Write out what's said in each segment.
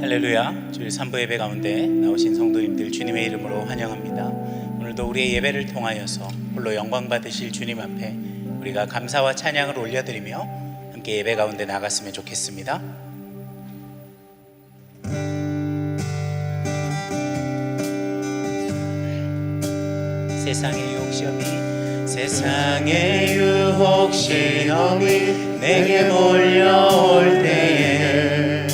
할렐루야. 주일 3부 예배 가운데 나오신 성도님들 주님의 이름으로 환영합니다. 오늘도 우리의 예배를 통하여서 홀로 영광 받으실 주님 앞에 우리가 감사와 찬양을 올려드리며 함께 예배 가운데 나갔으면 좋겠습니다. 세상의 유혹 시험이 내게 몰려올 때에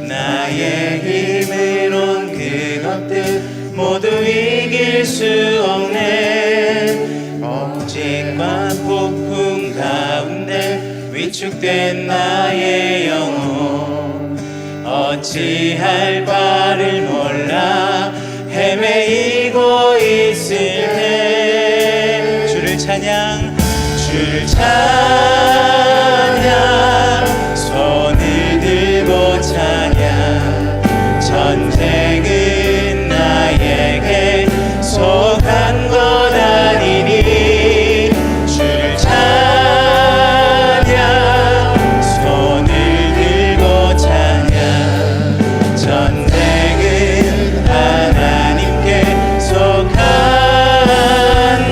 나의 힘으론 그것들 모두 이길 수 없네. 억지과 폭풍 가운데 위축된 나의 영혼 어찌할 바를 몰라 헤매이고 있을 때 주를 찬양 손을 들고 찬양. 전쟁은 나에게 속한 것 아니니 주를 찬양. 손을 들고 찬양. 전쟁은 하나님께 속한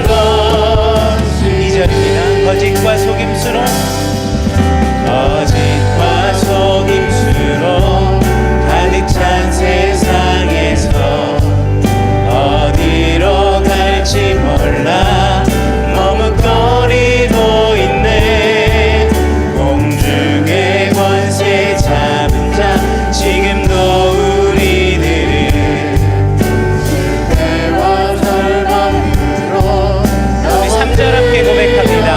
것. 2절입니다. 거짓과 속임수로 가득 찬 세상에서 어디로 갈지 몰라 머뭇거리고 있네. 공중의 권세 잡은 자 지금도 우리들은 실패와 절망으로 우리 3절 함께 고백합니다.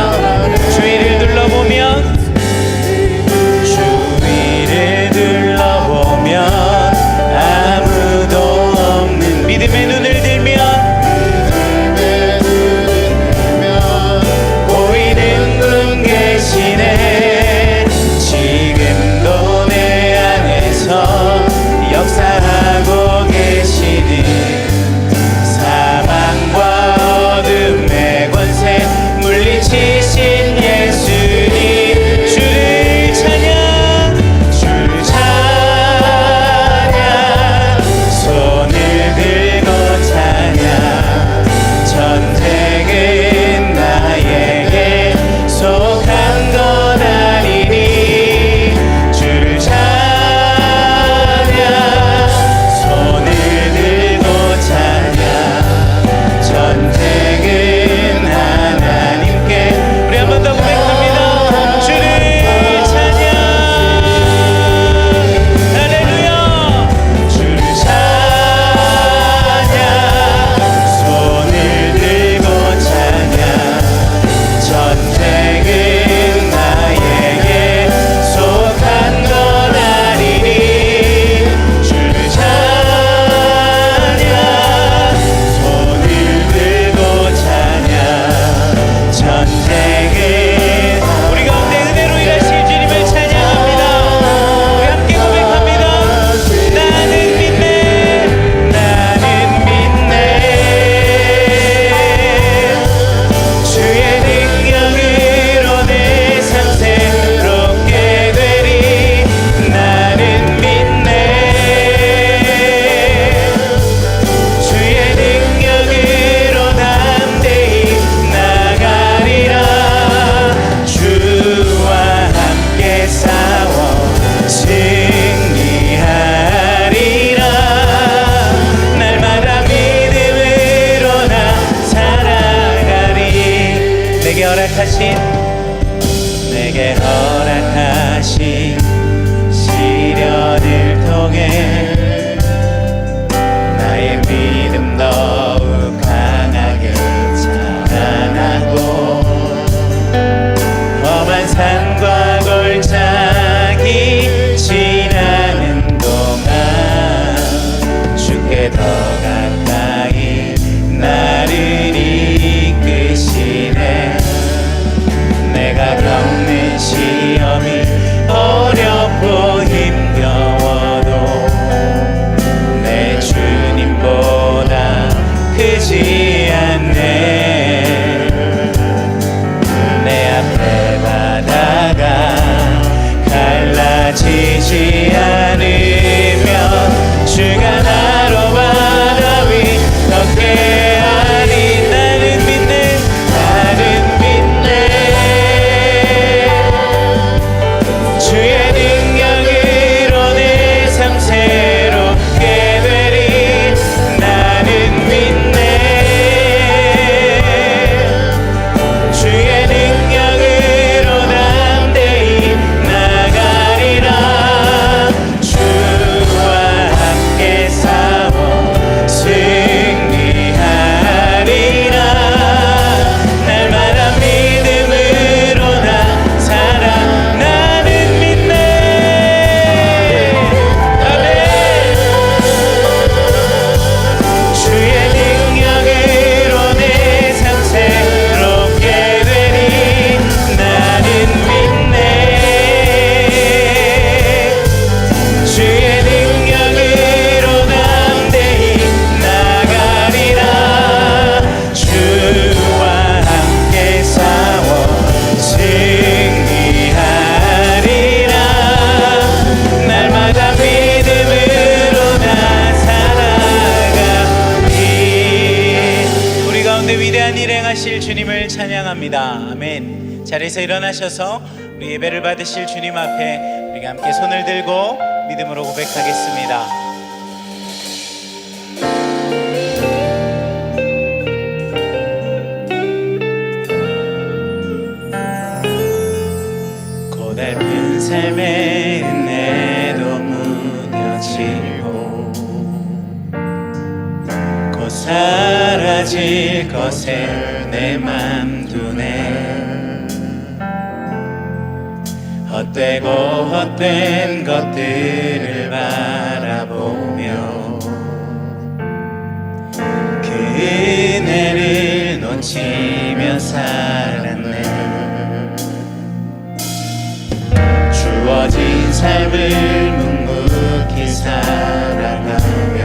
주위를 둘러보면 아무도 없는 믿음의 눈을 들면 보이는 분 계시네. 지금도 내 안에서 역사하고 계시는 사망과 어둠의 권세 물리치신 예수님. 주를 찬양. 전쟁은 나에게 속한 것 아니니 주를 찬양. 손을 들고 찬양. 전쟁은 하나님께. 우리 한 번 더 고백합니다. 주를 찬양. 할렐루야. 주를 찬양. 전쟁은 나에게 속한 것 아니니 주를 찬양. 손을 들고 찬양. 전쟁은 우리 가운데 은혜로 일하실 주님을 찬양합니다. 우리 함께 고백합니다. 나는 믿네. 나는 믿네. 주의 능력으로 내 삶 새롭게 되리. 나는 믿네. 주의 능력으로 담대히 나가리라. 주와 함께 싸워 승리하리라. 날마다 믿음으로 나 살아가리. 내게 허락하신 시련을 통해 나의 믿음 더욱 강하게 자라나고 험한 산과 골짜기 지나는 동안 주께 더 가까이 나를 이끄시네. 내가 겪는 시험이 자리에서 일어나셔서 우리 예배를 받으실 주님 앞에 우리가 함께 손을 들고 믿음으로 고백하겠습니다. 고달픈 삶의 은혜도 무뎌지고 곧 사라질 것에 내 맘 두네. 헛되고 헛된 것들을 바라보며 그 은혜를 놓치며 살았네. 주어진 삶을 묵묵히 살아가며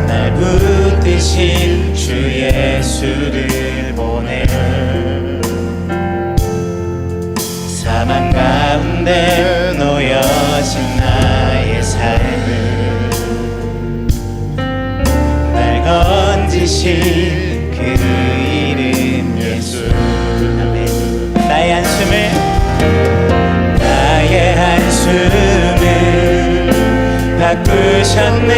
날 붙드신 주 예수를 보내. 사망 가운데 놓여진 나의 삶을 날 건지신 그 이름 예수. 나의 한숨을 바꾸셨네.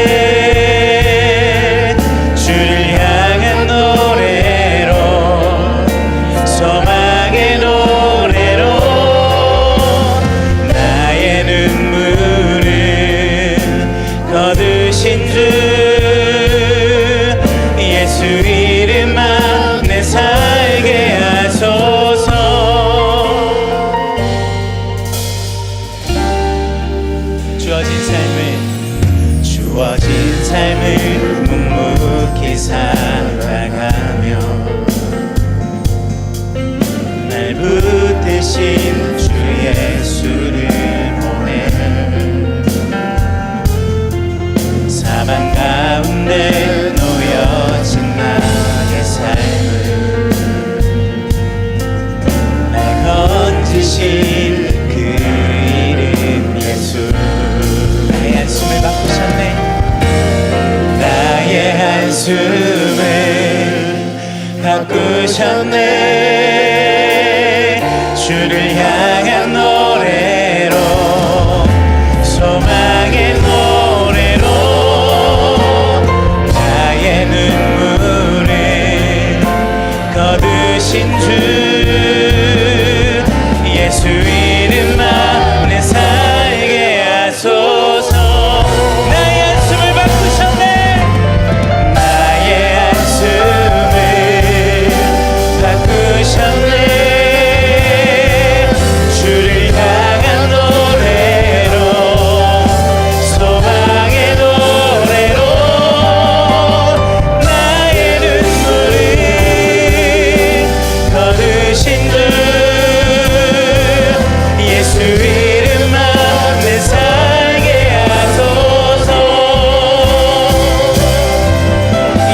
주를 향한 노래로 소망의 노래로 나의 눈물을 거두신 주 예수 이름만 내 살게 하소서. 주어진 삶을 묵묵히 살아가며 날 붙드신 주 예수를 보내. 사망 가운데 놓여진 나의 삶을 날 건지신 그 이름 예수. 나의 한숨을 바꾸셨네. 나의 한숨을 바꾸셨네. 주를 향한 노래로 소망의 노래로 나의 눈물을 거두신 주 예수 이름만 내 살게 하소서. 나의 한숨을 바꾸셨네. 나의 한숨을 바꾸셨네. 주를 향한 노래로 소망의 노래로 나의 눈물을 거두신 주 예수 이름만 내 살게 하소서.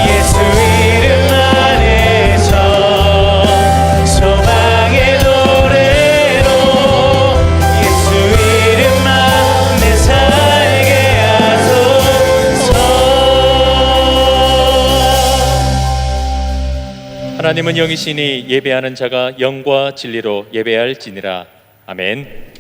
예수 이름 안에서 소망의 노래로 예수 이름만 내 살게 하소서. 하나님은 영이시니 예배하는 자가 영과 진리로 예배할지니라. 아멘.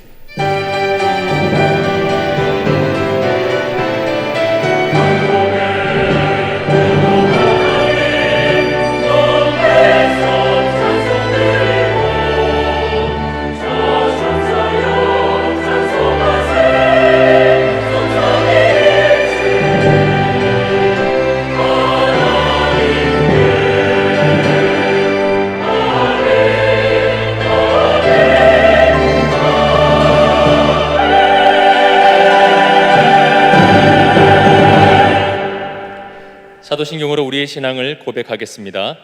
사도신경으로 우리의 신앙을 고백하겠습니다.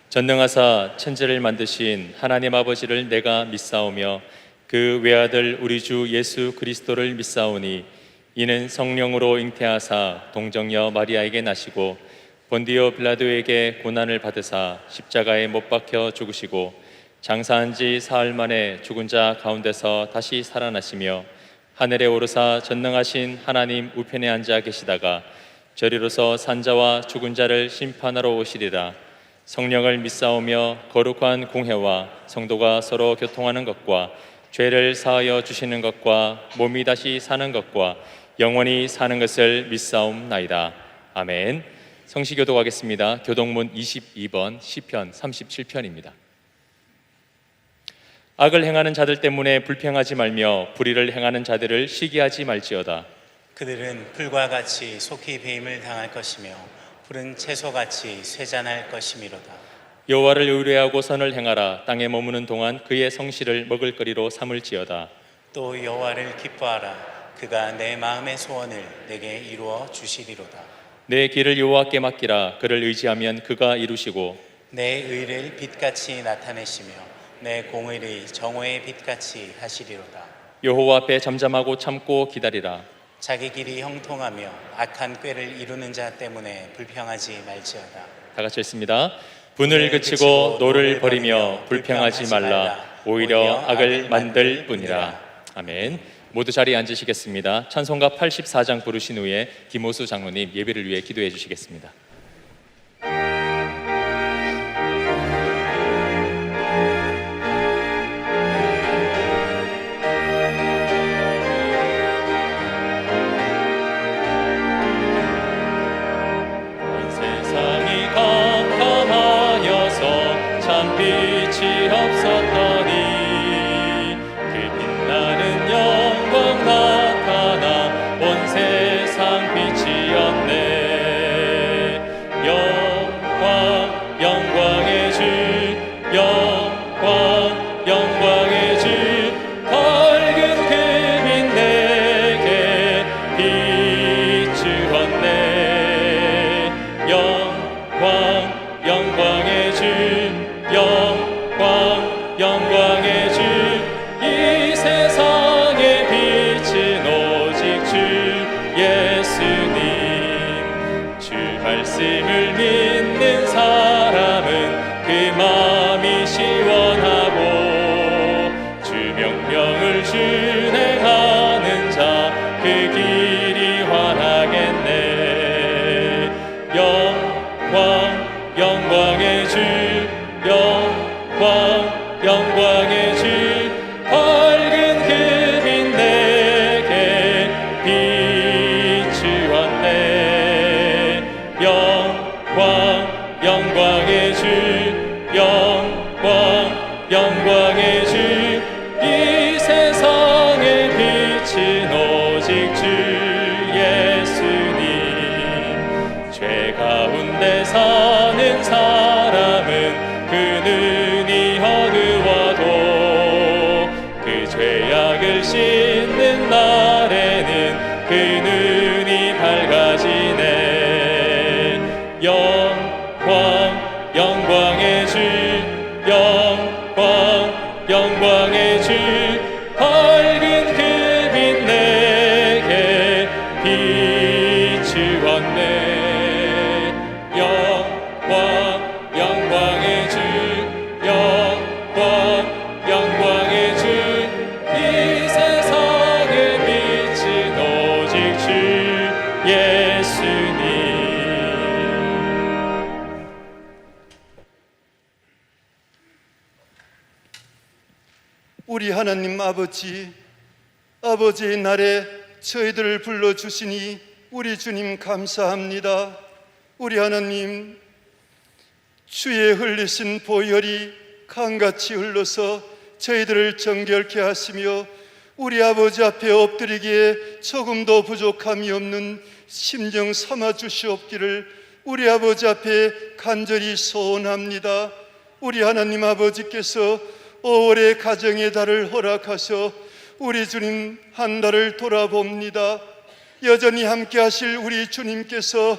전능하사 천지를 만드신 하나님 아버지를 내가 믿사오며 그 외아들 우리 주 예수 그리스도를 믿사오니 이는 성령으로 잉태하사 동정녀 마리아에게 나시고 본디오 빌라도에게 고난을 받으사 십자가에 못 박혀 죽으시고 장사한 지 사흘 만에 죽은 자 가운데서 다시 살아나시며 하늘에 오르사 전능하신 하나님 우편에 앉아 계시다가 저리로서 산자와 죽은 자를 심판하러 오시리라. 성령을 믿사오며 거룩한 공회와 성도가 서로 교통하는 것과 죄를 사하여 주시는 것과 몸이 다시 사는 것과 영원히 사는 것을 믿사옵나이다. 아멘. 성시교도 가겠습니다. 교동문 22번 시편 37편입니다. 악을 행하는 자들 때문에 불평하지 말며 불의를 행하는 자들을 시기하지 말지어다. 그들은 풀과 같이 속히 배임을 당할 것이며 푸른 채소같이 쇠잔할 것이미로다. 여호와를 의뢰하고 선을 행하라. 땅에 머무는 동안 그의 성실을 먹을거리로 삼을지어다. 또 여호와를 기뻐하라. 그가 내 마음의 소원을 내게 이루어 주시리로다. 내 길을 여호와께 맡기라. 그를 의지하면 그가 이루시고 내 의를 빛같이 나타내시며 내 공의를 정오의 빛같이 하시리로다. 여호와 앞에 잠잠하고 참고 기다리라. 자기 길이 형통하며 악한 꾀를 이루는 자 때문에 불평하지 말지어다. 다 같이 읽습니다. 분을 그치고 노를 버리며 불평하지 말라. 오히려 악을 만들 뿐이라. 아멘. 모두 자리에 앉으시겠습니다. 찬송가 84장 부르신 후에 김호수 장로님 예배를 위해 기도해 주시겠습니다. 세상이 깜깜하여서 참 빛이 없었더니 그 빛나는 영광 나타나 온 세상 빛이었네. 영광 영광의 주 영광 영광의 주 밝은 그 빛 내게 비추었네. 영광 영광의 주 영광 영광의 주 이 세상에 빛은 오직 주 예수님. 주 말씀을 믿는 사람은 그 마음이 시원하고 주 명령을 준행하는 자 그 길이 환하겠네. 영광 영광의 주 영광 영광의 주 밝은 그 빛 내게 비추었네. 영광 영광의 주 영광 영광의 주 이 세상의 빛은 오직 주 예수님. 죄 가운데 사는 사람은 그 눈이 어두워도 그 죄악을 씻는 날에는 그 눈이 밝아지네. 영광 영광의 주 영광 영광의 주 밝은 그 빛 내게 비추었네. 영광 영광의 주 영광 영광의 주 이 세상의 빛은 오직 주 예수님. 우리 하나님 아버지의 날에 저희들을 불러주시니 우리 주님 감사합니다. 우리 하나님, 주의 흘리신 보혈이 강같이 흘러서 저희들을 정결케 하시며 우리 아버지 앞에 엎드리기에 조금도 부족함이 없는 심정 삼아 주시옵기를 우리 아버지 앞에 간절히 소원합니다. 우리 하나님 아버지께서 5월의 가정의 달을 허락하셔 우리 주님 한 달을 돌아봅니다. 여전히 함께 하실 우리 주님께서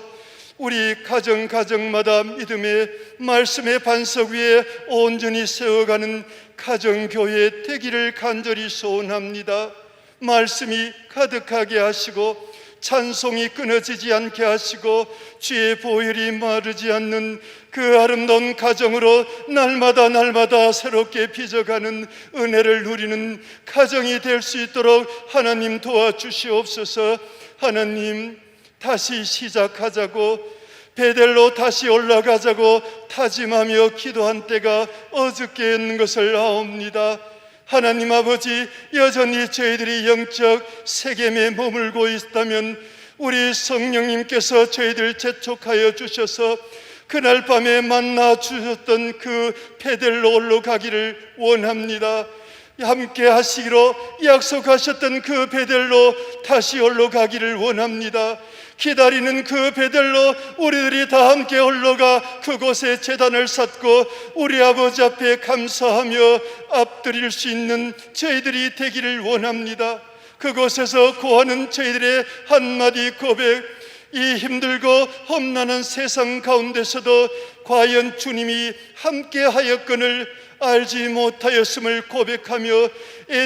우리 가정마다 믿음의 말씀의 반석 위에 온전히 세워가는 가정교회 되기를 간절히 소원합니다. 말씀이 가득하게 하시고 찬송이 끊어지지 않게 하시고 주의 보혈이 마르지 않는 그 아름다운 가정으로 날마다 새롭게 빚어가는 은혜를 누리는 가정이 될 수 있도록 하나님 도와주시옵소서. 하나님, 다시 시작하자고 베델로 다시 올라가자고 다짐하며 기도한 때가 어저께였는 것을 아옵니다. 하나님 아버지, 여전히 저희들이 영적 세겜에 머물고 있다면 우리 성령님께서 저희들 재촉하여 주셔서 그날 밤에 만나 주셨던 그 베델로로 가기를 원합니다. 함께 하시기로 약속하셨던 그 베델로 다시 올라가기를 원합니다. 기다리는 그 베델로 우리들이 다 함께 올라가 그곳에 제단을 쌓고 우리 아버지 앞에 감사하며 앞드릴 수 있는 저희들이 되기를 원합니다. 그곳에서 구하는 저희들의 한마디 고백, 이 힘들고 험난한 세상 가운데서도 과연 주님이 함께 하였건을 알지 못하였음을 고백하며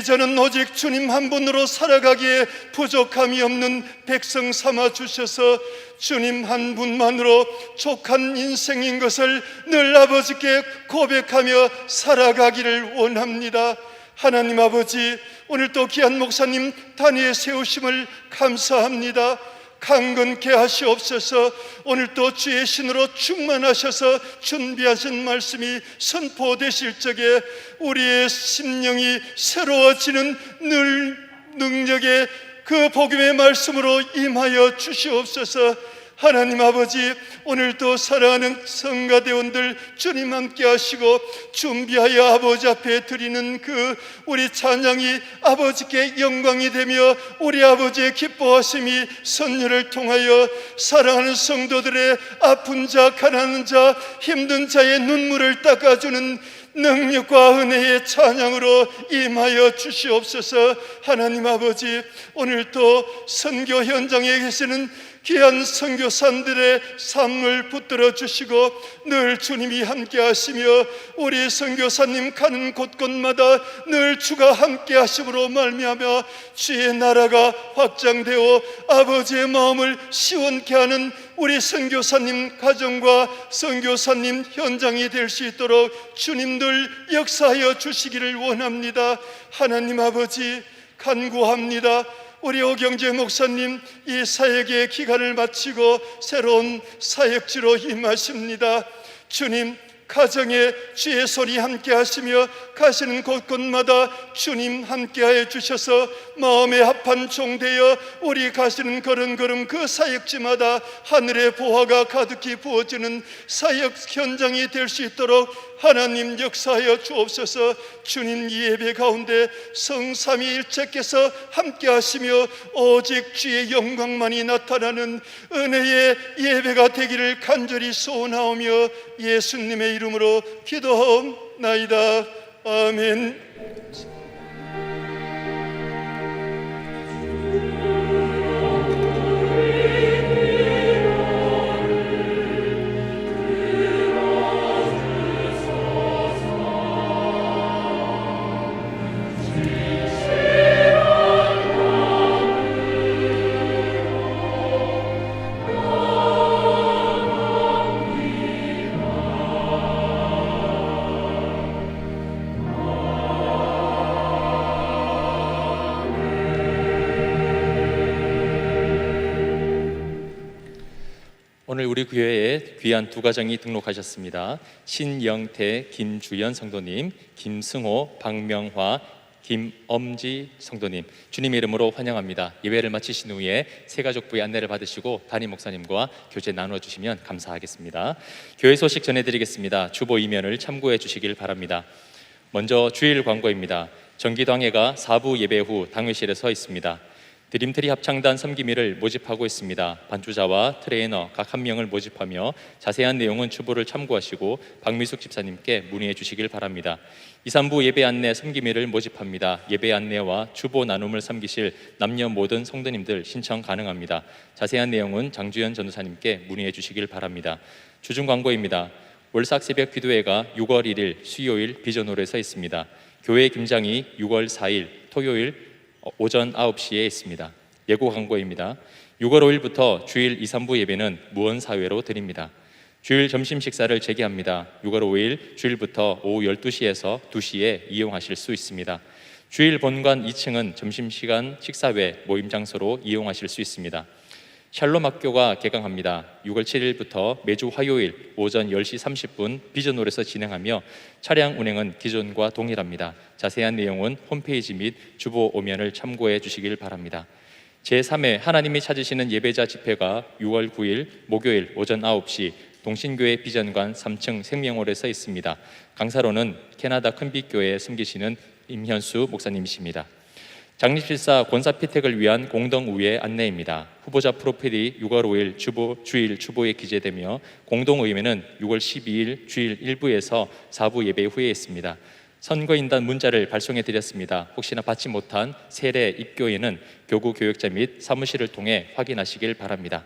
저는 오직 주님 한 분으로 살아가기에 부족함이 없는 백성 삼아 주셔서 주님 한 분만으로 족한 인생인 것을 늘 아버지께 고백하며 살아가기를 원합니다. 하나님 아버지, 오늘 또 귀한 목사님 단위에 세우심을 감사합니다. 강건케 하시옵소서. 오늘 또 주의 신으로 충만하셔서 준비하신 말씀이 선포되실 적에 우리의 심령이 새로워지는 늘 능력의 그 복음의 말씀으로 임하여 주시옵소서. 하나님 아버지, 오늘도 사랑하는 성가대원들 주님 함께 하시고 준비하여 아버지 앞에 드리는 그 우리 찬양이 아버지께 영광이 되며 우리 아버지의 기뻐하심이 선율을 통하여 사랑하는 성도들의 아픈 자, 가난한 자, 힘든 자의 눈물을 닦아주는 능력과 은혜의 찬양으로 임하여 주시옵소서. 하나님 아버지, 오늘도 선교 현장에 계시는 귀한 선교사들의 삶을 붙들어 주시고 늘 주님이 함께 하시며 우리 선교사님 가는 곳곳마다 늘 주가 함께 하심으로 말미암아 주의 나라가 확장되어 아버지의 마음을 시원케 하는 우리 선교사님 가정과 선교사님 현장이 될 수 있도록 주님들 역사하여 주시기를 원합니다. 하나님 아버지, 간구합니다. 우리 오경재 목사님 이 사역의 기간을 마치고 새로운 사역지로 임하십니다. 주님, 가정에 주의 손이 함께 하시며 가시는 곳곳마다 주님 함께하여 주셔서 마음에 합한 종되어 우리 가시는 걸음걸음 그 사역지마다 하늘의 보화가 가득히 부어지는 사역 현장이 될 수 있도록 하나님 역사하여 주옵소서. 주님, 이 예배 가운데 성삼위일체께서 함께 하시며 오직 주의 영광만이 나타나는 은혜의 예배가 되기를 간절히 소원하오며 예수님의 이름으로 기도하옵나이다. 아멘. 오늘 우리 교회에 귀한 두 가정이 등록하셨습니다. 신영태, 김주연 성도님, 김승호, 박명화, 김엄지 성도님, 주님의 이름으로 환영합니다. 예배를 마치신 후에 새가족부의 안내를 받으시고 담임 목사님과 교제 나누어 주시면 감사하겠습니다. 교회 소식 전해드리겠습니다. 주보 이면을 참고해 주시길 바랍니다. 먼저 주일 광고입니다. 정기당회가 4부 예배 후 당회실에 서 있습니다. 드림트리 합창단 섬기미를 모집하고 있습니다. 반주자와 트레이너 각 한 명을 모집하며 자세한 내용은 주보를 참고하시고 박미숙 집사님께 문의해 주시길 바랍니다. 2, 3부 예배 안내 섬기미를 모집합니다. 예배 안내와 주보 나눔을 섬기실 남녀 모든 성도님들 신청 가능합니다. 자세한 내용은 장주연 전도사님께 문의해 주시길 바랍니다. 주중 광고입니다. 월삭 새벽 기도회가 6월 1일 수요일 비전홀에 서 있습니다. 교회 김장이 6월 4일 토요일 오전 9시에 있습니다. 예고 광고입니다. 6월 5일부터 주일 2, 3부 예배는 무언사회로 드립니다. 주일 점심 식사를 재개합니다. 6월 5일 주일부터 오후 12시에서 2시에 이용하실 수 있습니다. 주일 본관 2층은 점심시간 식사회 모임 장소로 이용하실 수 있습니다. 샬롬 학교가 개강합니다. 6월 7일부터 매주 화요일 오전 10시 30분 비전홀에서 진행하며 차량 운행은 기존과 동일합니다. 자세한 내용은 홈페이지 및 주보 오면을 참고해 주시길 바랍니다. 제3회 하나님이 찾으시는 예배자 집회가 6월 9일 목요일 오전 9시 동신교회 비전관 3층 생명홀에서 있습니다. 강사로는 캐나다 큰빛교회에 섬기시는 임현수 목사님이십니다. 장립실사 권사피택을 위한 공동의회 안내입니다. 후보자 프로필이 6월 5일 주일 주보에 기재되며 공동의회는 6월 12일 주일 1부에서 4부 예배 후에 있습니다. 선거인단 문자를 발송해 드렸습니다. 혹시나 받지 못한 세례 입교에는 교구 교역자 및 사무실을 통해 확인하시길 바랍니다.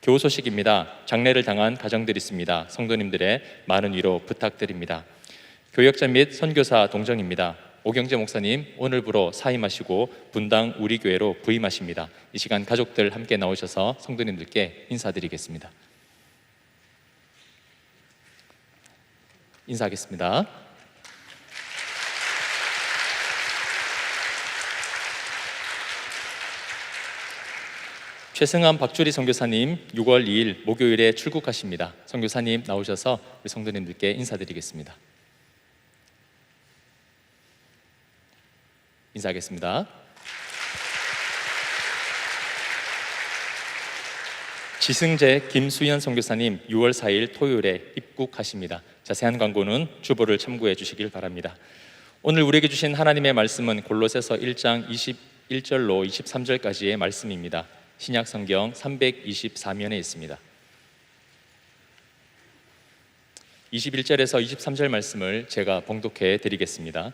교우 소식입니다. 장례를 당한 가정들이 있습니다. 성도님들의 많은 위로 부탁드립니다. 교역자 및 선교사 동정입니다. 오경재 목사님 오늘부로 사임하시고 분당 우리 교회로 부임하십니다. 이 시간 가족들 함께 나오셔서 성도님들께 인사드리겠습니다. 인사하겠습니다. 최승한 박주리 선교사님 6월 2일 목요일에 출국하십니다. 선교사님 나오셔서 우리 성도님들께 인사드리겠습니다. 인사하겠습니다. 지승재 김수현 선교사님 6월 4일 토요일에 입국하십니다. 자세한 광고는 주보를 참고해 주시길 바랍니다. 오늘 우리에게 주신 하나님의 말씀은 골로새서 1장 21절로 23절까지의 말씀입니다. 신약 성경 324면에 있습니다. 21절에서 23절 말씀을 제가 봉독해 드리겠습니다.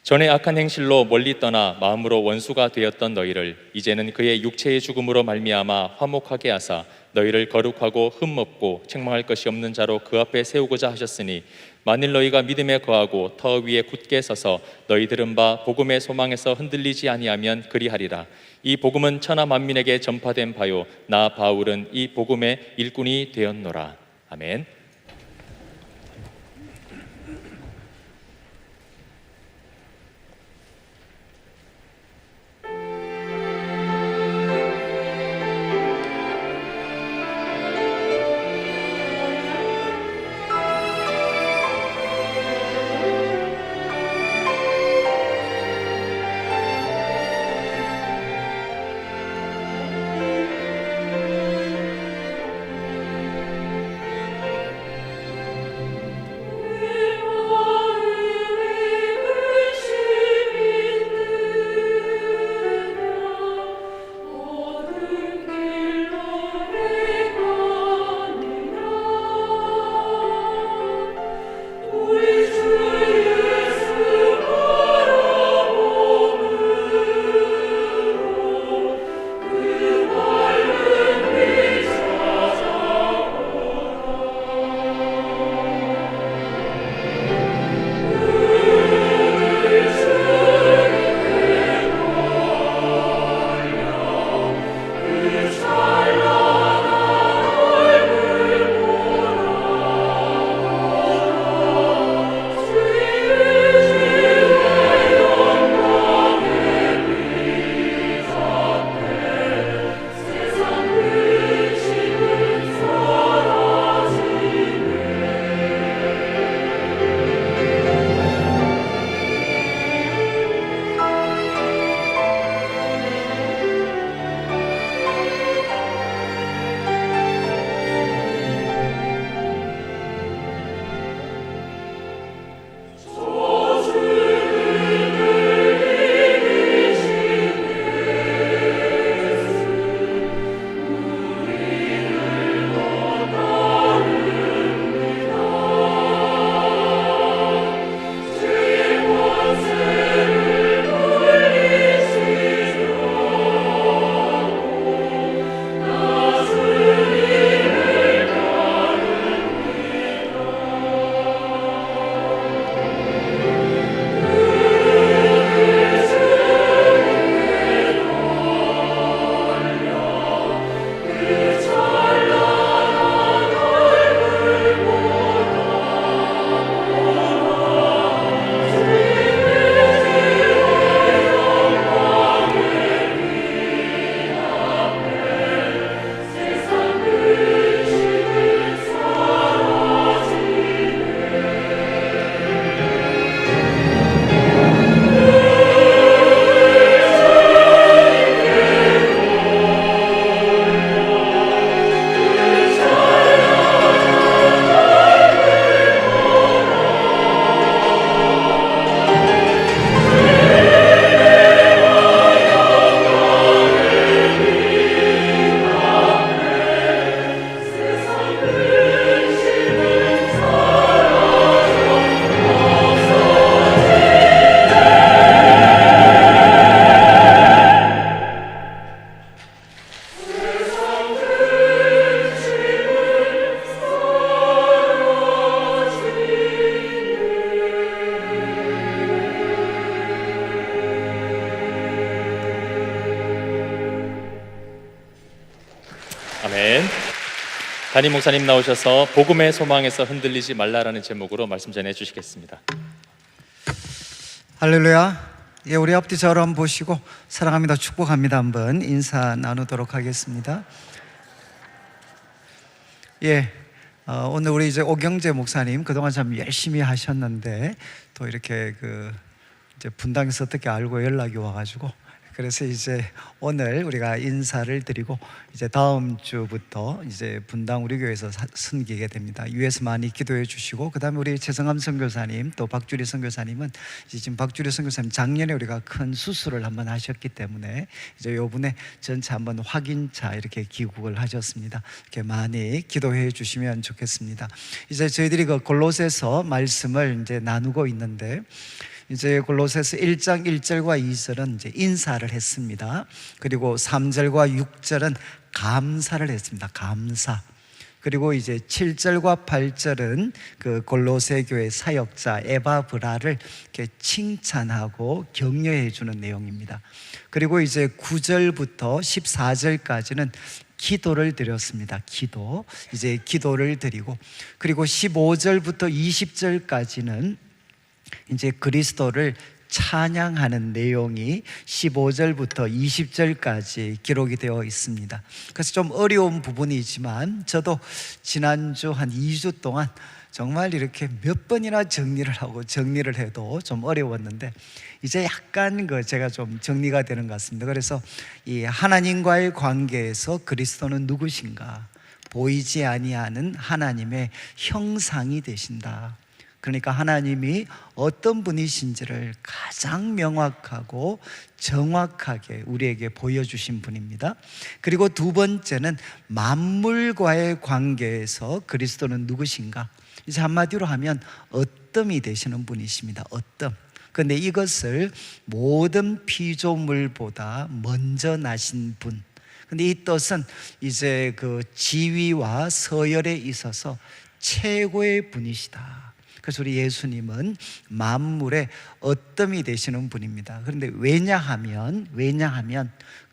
전에 악한 행실로 멀리 떠나 마음으로 원수가 되었던 너희를 이제는 그의 육체의 죽음으로 말미암아 화목하게 하사 너희를 거룩하고 흠없고 책망할 것이 없는 자로 그 앞에 세우고자 하셨으니 만일 너희가 믿음에 거하고 터 위에 굳게 서서 너희 들은 바 복음의 소망에서 흔들리지 아니하면 그리하리라. 이 복음은 천하 만민에게 전파된 바요 나 바울은 이 복음의 일꾼이 되었노라. 아멘. 담임 목사님 나오셔서 복음의 소망에서 흔들리지 말라라는 제목으로 말씀 전해 주시겠습니다. 할렐루야. 예, 우리 앞뒤 저를 한번 보시고 사랑합니다, 축복합니다 한번 인사 나누도록 하겠습니다. 예, 오늘 우리 이제 오경재 목사님 그동안 참 열심히 하셨는데 또 이렇게 이제 분당에서 어떻게 알고 연락이 와가지고 그래서 이제 오늘 우리가 인사를 드리고 이제 다음 주부터 이제 분당 우리 교회에서 섬기게 됩니다. 위에서 많이 기도해 주시고 그다음에 우리 최성함 선교사님 또 박주리 선교사님은 이제 지금 박주리 선교사님 작년에 우리가 큰 수술을 한번 하셨기 때문에 이제 요번에 전체 한번 확인차 이렇게 귀국을 하셨습니다. 이렇게 많이 기도해 주시면 좋겠습니다. 이제 저희들이 그 골로새서 말씀을 이제 나누고 있는데 이제 골로새서 1장 1절과 2절은 이제 인사를 했습니다. 그리고 3절과 6절은 감사를 했습니다. 감사. 그리고 이제 7절과 8절은 그 골로새 교회 사역자 에바브라를 이렇게 칭찬하고 격려해 주는 내용입니다. 그리고 이제 9절부터 14절까지는 기도를 드렸습니다. 이제 기도를 드리고 그리고 15절부터 20절까지는 이제 그리스도를 찬양하는 내용이 15절부터 20절까지 기록이 되어 있습니다. 그래서 좀 어려운 부분이지만 저도 지난주 한 2주 동안 정말 이렇게 몇 번이나 정리를 해도 좀 어려웠는데 이제 약간 제가 좀 정리가 되는 것 같습니다. 그래서 이 하나님과의 관계에서 그리스도는 누구신가? 보이지 아니하는 하나님의 형상이 되신다. 그러니까 하나님이 어떤 분이신지를 가장 명확하고 정확하게 우리에게 보여주신 분입니다. 그리고 두 번째는 만물과의 관계에서 그리스도는 누구신가? 이제 한마디로 하면 어뜸이 되시는 분이십니다. 어뜸. 그런데 이것을 모든 피조물보다 먼저 나신 분. 근데 이 뜻은 이제 그 지위와 서열에 있어서 최고의 분이시다. 그래서 우리 예수님은 만물의 어뜸이 되시는 분입니다. 그런데 왜냐하면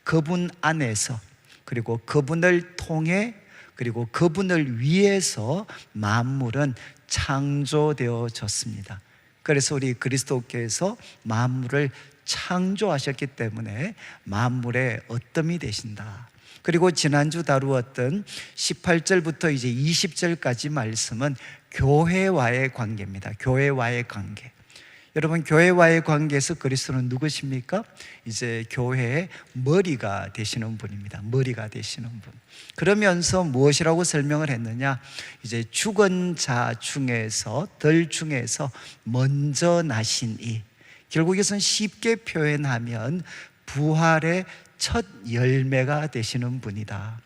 그분 안에서 그리고 그분을 통해 그리고 그분을 위해서 만물은 창조되어졌습니다. 그래서 우리 그리스도께서 만물을 창조하셨기 때문에 만물의 어뜸이 되신다. 그리고 지난주 다루었던 18절부터 이제 20절까지 말씀은 교회와의 관계입니다. 교회와의 관계. 여러분, 교회와의 관계에서 그리스도는 누구십니까? 이제 교회의 머리가 되시는 분입니다. 머리가 되시는 분. 그러면서 무엇이라고 설명을 했느냐? 이제 죽은 자 중에서 들 중에서 먼저 나신 이. 결국 이것은 쉽게 표현하면 부활의 첫 열매가 되시는 분이다.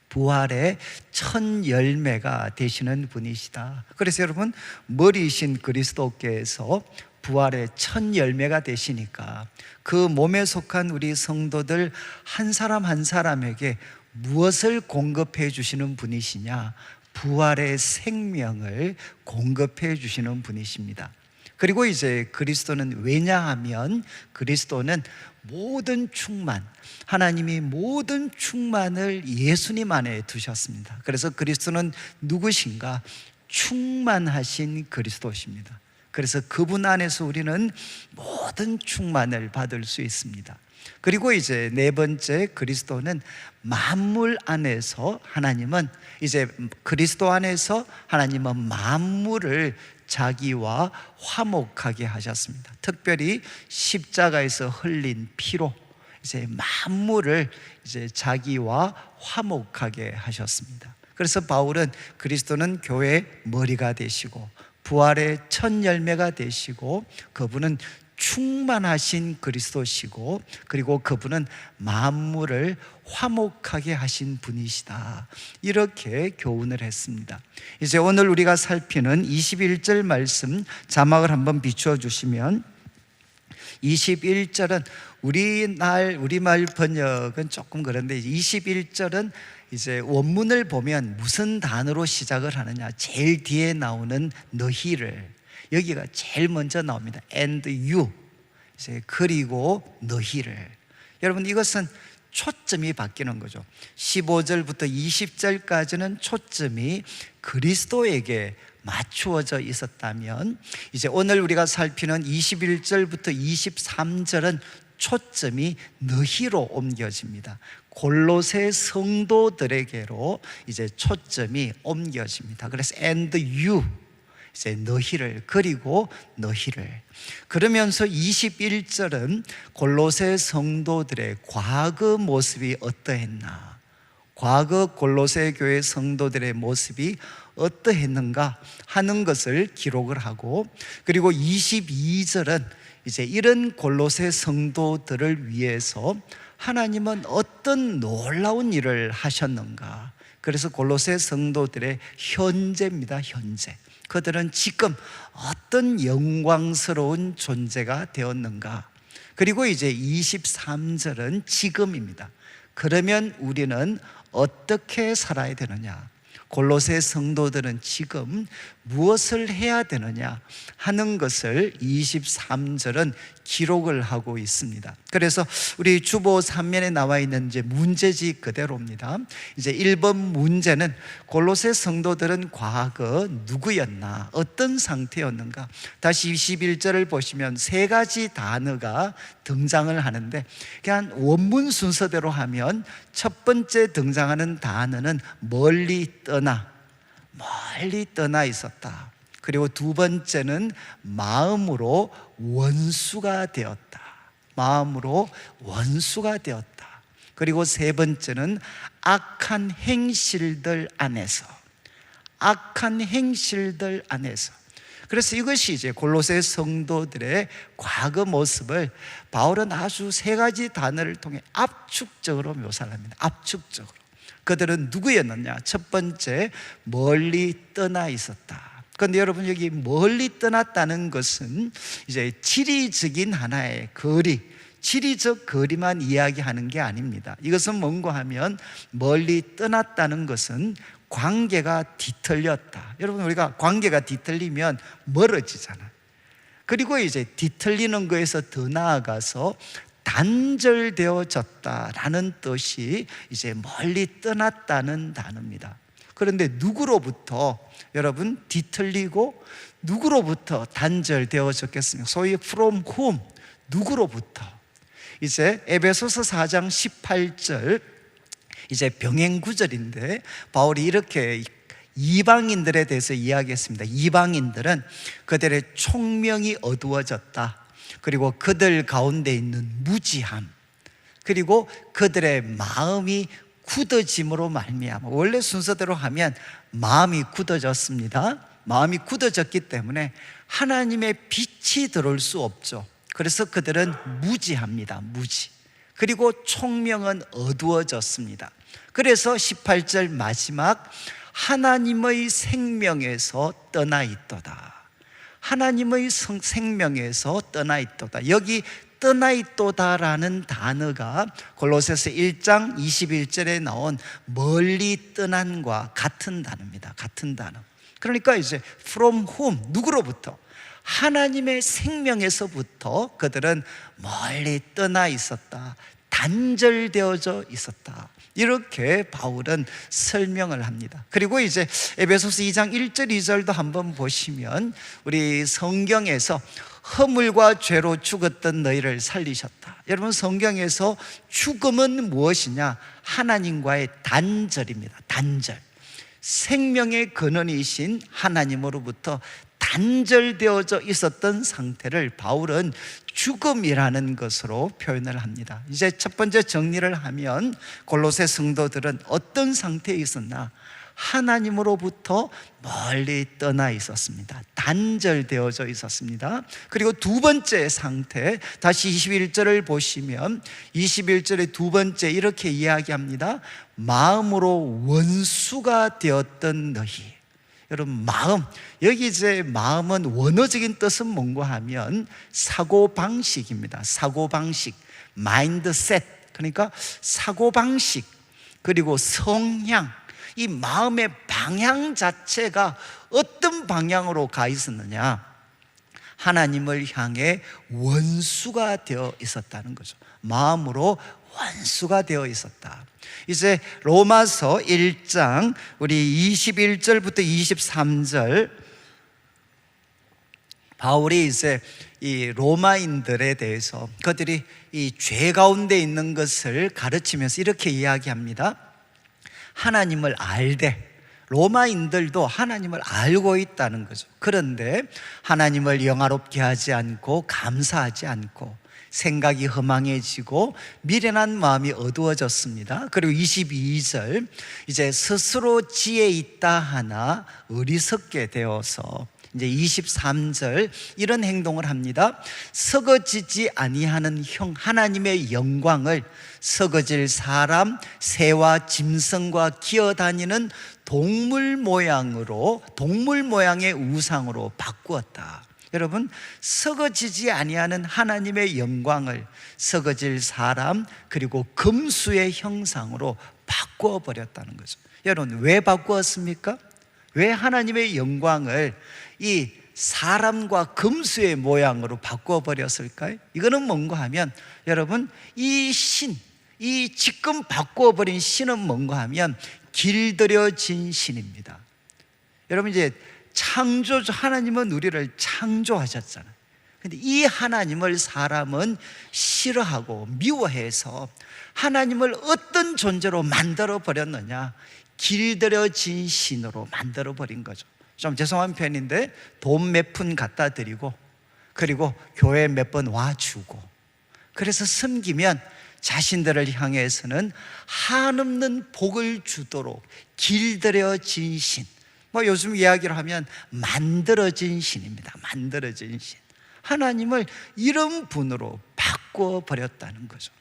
부활의 첫 열매가 되시는 분이시다. 그래서 여러분, 머리이신 그리스도께서 부활의 첫 열매가 되시니까 그 몸에 속한 우리 성도들 한 사람 한 사람에게 무엇을 공급해 주시는 분이시냐? 부활의 생명을 공급해 주시는 분이십니다. 그리고 이제 그리스도는 왜냐하면 그리스도는 모든 충만, 하나님이 모든 충만을 예수님 안에 두셨습니다. 그래서 그리스도는 누구신가? 충만하신 그리스도십니다. 그래서 그분 안에서 우리는 모든 충만을 받을 수 있습니다. 그리고 이제 네 번째, 그리스도는 만물 안에서 하나님은 이제 그리스도 안에서 하나님은 만물을 자기와 화목하게 하셨습니다. 특별히 십자가에서 흘린 피로 이제 만물을 이제 자기와 화목하게 하셨습니다. 그래서 바울은 그리스도는 교회의 머리가 되시고 부활의 첫 열매가 되시고 그분은 충만하신 그리스도시고 그리고 그분은 만물을 화목하게 하신 분이시다. 이렇게 교훈을 했습니다. 이제 오늘 우리가 살피는 21절 말씀 자막을 한번 비추어 주시면 21절은 우리말 번역은 조금 그런데 21절은 이제 원문을 보면 무슨 단어로 시작을 하느냐? 제일 뒤에 나오는 너희를 여기가 제일 먼저 나옵니다. And you. 이제 그리고 너희를. 여러분, 이것은 초점이 바뀌는 거죠. 15절부터 20절까지는 초점이 그리스도에게 맞추어져 있었다면, 이제 오늘 우리가 살피는 21절부터 23절은 초점이 너희로 옮겨집니다. 골로새 성도들에게로 이제 초점이 옮겨집니다. 그래서 and you, 이제 너희를, 그리고 너희를. 그러면서 21절은 골로새 성도들의 과거 모습이 어떠했나, 과거 골로새 교회 성도들의 모습이 어떠했는가 하는 것을 기록을 하고, 그리고 22절은 이제 이런 골로새 성도들을 위해서 하나님은 어떤 놀라운 일을 하셨는가. 그래서 골로새 성도들의 현재입니다. 현재. 그들은 지금 어떤 영광스러운 존재가 되었는가. 그리고 이제 23절은 지금입니다. 그러면 우리는 어떻게 살아야 되느냐, 골로새 성도들은 지금 무엇을 해야 되느냐 하는 것을 23절은 기록을 하고 있습니다. 그래서 우리 주보 3면에 나와 있는 이제 문제지 그대로입니다. 이제 1번 문제는 골로새 성도들은 과거 누구였나, 어떤 상태였는가. 다시 21절을 보시면 세 가지 단어가 등장을 하는데, 그냥 원문 순서대로 하면 첫 번째 등장하는 단어는 멀리 떠나 있었다. 그리고 두 번째는 마음으로 원수가 되었다. 마음으로 원수가 되었다. 그리고 세 번째는 악한 행실들 안에서. 그래서 이것이 이제 골로새 성도들의 과거 모습을 바울은 아주 세 가지 단어를 통해 압축적으로 묘사를 합니다. 압축적으로. 그들은 누구였느냐? 첫 번째, 멀리 떠나 있었다. 그런데 여러분, 여기 멀리 떠났다는 것은 이제 지리적인 하나의 거리, 지리적 거리만 이야기하는 게 아닙니다. 이것은 뭔가 하면 멀리 떠났다는 것은 관계가 뒤틀렸다. 여러분, 우리가 관계가 뒤틀리면 멀어지잖아요. 그리고 이제 뒤틀리는 거에서 더 나아가서 단절되어졌다라는 뜻이 이제 멀리 떠났다는 단어입니다. 그런데 누구로부터 여러분 뒤틀리고 누구로부터 단절되어졌겠습니까? 소위 from whom, 누구로부터? 이제 에베소서 4장 18절 이제 병행 구절인데 바울이 이렇게 이방인들에 대해서 이야기했습니다. 이방인들은 그들의 총명이 어두워졌다. 그리고 그들 가운데 있는 무지함, 그리고 그들의 마음이 굳어짐으로 말미암아. 원래 순서대로 하면 마음이 굳어졌습니다. 마음이 굳어졌기 때문에 하나님의 빛이 들어올 수 없죠. 그래서 그들은 무지합니다. 무지. 그리고 총명은 어두워졌습니다. 그래서 18절 마지막, 하나님의 생명에서 떠나 있도다. 하나님의 생명에서 떠나 있도다. 여기 떠나 있도다라는 단어가 골로새서 1장 21절에 나온 멀리 떠난과 같은 단어입니다. 같은 단어. 그러니까 이제 from whom, 누구로부터? 하나님의 생명에서부터 그들은 멀리 떠나 있었다. 단절되어져 있었다. 이렇게 바울은 설명을 합니다. 그리고 이제 에베소서 2장 1절 2절도 한번 보시면 우리 성경에서 허물과 죄로 죽었던 너희를 살리셨다. 여러분, 성경에서 죽음은 무엇이냐? 하나님과의 단절입니다. 단절. 생명의 근원이신 하나님으로부터 단절되어져 있었던 상태를 바울은 죽음이라는 것으로 표현을 합니다. 이제 첫 번째 정리를 하면 골로새 성도들은 어떤 상태에 있었나? 하나님으로부터 멀리 떠나 있었습니다. 단절되어져 있었습니다. 그리고 두 번째 상태, 다시 21절을 보시면 21절의 두 번째 이렇게 이야기합니다. 마음으로 원수가 되었던 너희. 여러분, 마음, 여기 이제 마음은 원어적인 뜻은 뭔가 하면 사고방식입니다. 사고방식, 마인드셋. 그러니까 사고방식, 그리고 성향, 이 마음의 방향 자체가 어떤 방향으로 가 있었느냐? 하나님을 향해 원수가 되어 있었다는 거죠. 마음으로 원수가 되어 있었다. 이제 로마서 1장 우리 21절부터 23절, 바울이 이제 이 로마인들에 대해서 그들이 이 죄 가운데 있는 것을 가르치면서 이렇게 이야기합니다. 하나님을 알되, 로마인들도 하나님을 알고 있다는 거죠. 그런데 하나님을 영화롭게 하지 않고 감사하지 않고 생각이 허망해지고 미련한 마음이 어두워졌습니다. 그리고 22절, 이제 스스로 지혜 있다 하나 어리석게 되어서, 이제 23절 이런 행동을 합니다. 썩어지지 아니하는 하나님의 영광을 썩어질 사람, 새와 짐승과 기어다니는 동물 모양의 우상으로 바꾸었다. 여러분, 썩어지지 아니하는 하나님의 영광을 썩어질 사람, 그리고 금수의 형상으로 바꾸어 버렸다는 거죠. 여러분, 왜 바꾸었습니까? 왜 하나님의 영광을 이 사람과 금수의 모양으로 바꾸어 버렸을까요? 이거는 뭔가 하면, 여러분, 이 지금 바꾸어 버린 신은 뭔가 하면 길들여진 신입니다. 여러분, 이제 하나님은 우리를 창조하셨잖아요. 근데 이 하나님을 사람은 싫어하고 미워해서 하나님을 어떤 존재로 만들어 버렸느냐? 길들여진 신으로 만들어 버린 거죠. 좀 죄송한 편인데, 돈 몇 푼 갖다 드리고, 그리고 교회 몇 번 와주고, 그래서 섬기면 자신들을 향해서는 한없는 복을 주도록 길들여진 신, 요즘 이야기를 하면 만들어진 신입니다. 만들어진 신. 하나님을 이런 분으로 바꿔 버렸다는 거죠.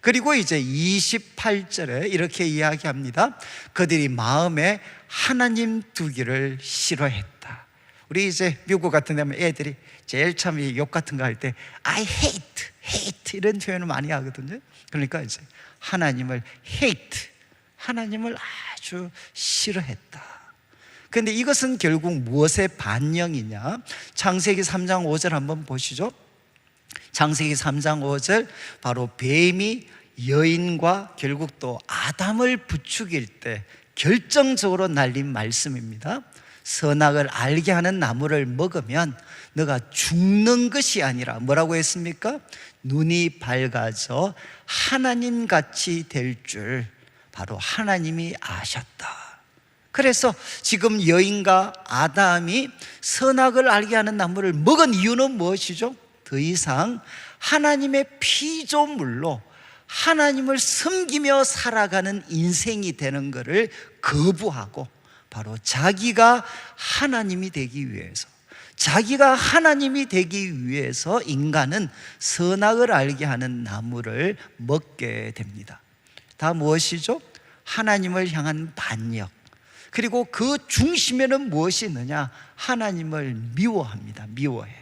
그리고 이제 28절에 이렇게 이야기합니다. 그들이 마음에 하나님 두기를 싫어했다. 우리 이제 미국 같은 데 보면 애들이 제일 참 욕 같은 거 할 때 I hate 이런 표현을 많이 하거든요. 그러니까 이제 하나님을 hate, 하나님을 아주 싫어했다. 그런데 이것은 결국 무엇의 반영이냐? 창세기 3장 5절 한번 보시죠. 창세기 3장 5절, 바로 뱀이 여인과 결국 또 아담을 부추길 때 결정적으로 날린 말씀입니다. 선악을 알게 하는 나무를 먹으면 너가 죽는 것이 아니라 뭐라고 했습니까? 눈이 밝아져 하나님같이 될 줄 바로 하나님이 아셨다. 그래서 지금 여인과 아담이 선악을 알게 하는 나무를 먹은 이유는 무엇이죠? 더 이상 하나님의 피조물로 하나님을 섬기며 살아가는 인생이 되는 것을 거부하고, 바로 자기가 하나님이 되기 위해서, 자기가 하나님이 되기 위해서 인간은 선악을 알게 하는 나무를 먹게 됩니다. 다 무엇이죠? 하나님을 향한 반역. 그리고 그 중심에는 무엇이 있느냐? 하나님을 미워합니다. 미워해.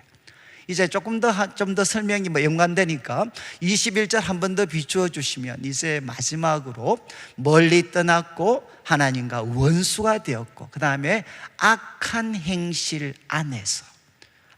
이제 좀 더 설명이 연관되니까 21절 한 번 더 비추어 주시면, 이제 마지막으로 멀리 떠났고 하나님과 원수가 되었고, 그 다음에 악한 행실 안에서,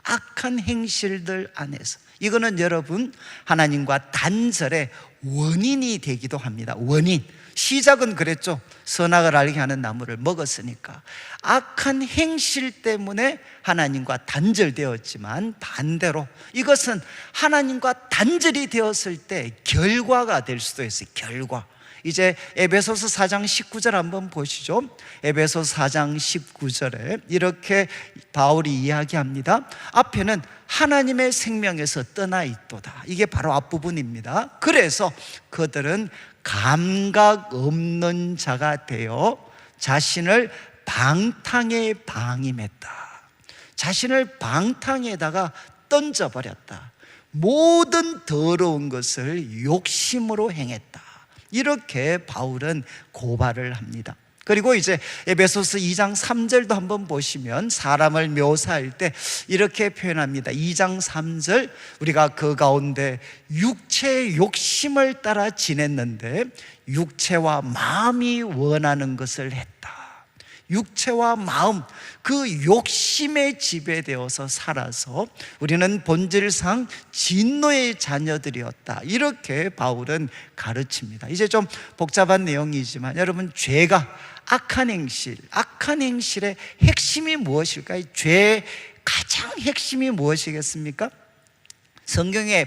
악한 행실들 안에서, 이거는 여러분 하나님과 단절의 원인이 되기도 합니다. 원인. 시작은 그랬죠. 선악을 알게 하는 나무를 먹었으니까 악한 행실 때문에 하나님과 단절되었지만, 반대로 이것은 하나님과 단절이 되었을 때 결과가 될 수도 있어요. 결과. 이제 에베소서 4장 19절 한번 보시죠. 에베소서 4장 19절에 이렇게 바울이 이야기합니다. 앞에는 하나님의 생명에서 떠나 있도다. 이게 바로 앞부분입니다. 그래서 그들은 감각 없는 자가 되어 자신을 방탕에 방임했다. 자신을 방탕에다가 던져버렸다. 모든 더러운 것을 욕심으로 행했다. 이렇게 바울은 고발을 합니다. 그리고 이제 에베소서 2장 3절도 한번 보시면 사람을 묘사할 때 이렇게 표현합니다. 2장 3절, 우리가 그 가운데 육체의 욕심을 따라 지냈는데 육체와 마음이 원하는 것을 했다. 육체와 마음, 그 욕심에 지배되어서 살아서 우리는 본질상 진노의 자녀들이었다. 이렇게 바울은 가르칩니다. 이제 좀 복잡한 내용이지만 여러분, 죄가 악한 행실의 핵심이 무엇일까요? 죄의 가장 핵심이 무엇이겠습니까? 성경에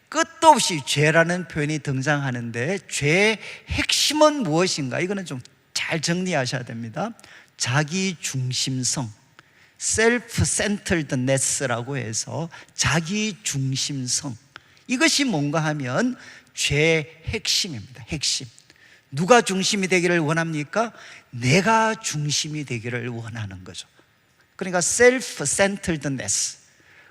끝도 없이 죄라는 표현이 등장하는데 죄의 핵심은 무엇인가? 이거는 좀 잘 정리하셔야 됩니다. 자기 중심성, self-centeredness라고 해서 자기 중심성, 이것이 뭔가 하면 죄의 핵심입니다. 핵심. 누가 중심이 되기를 원합니까? 내가 중심이 되기를 원하는 거죠. 그러니까 self-centeredness.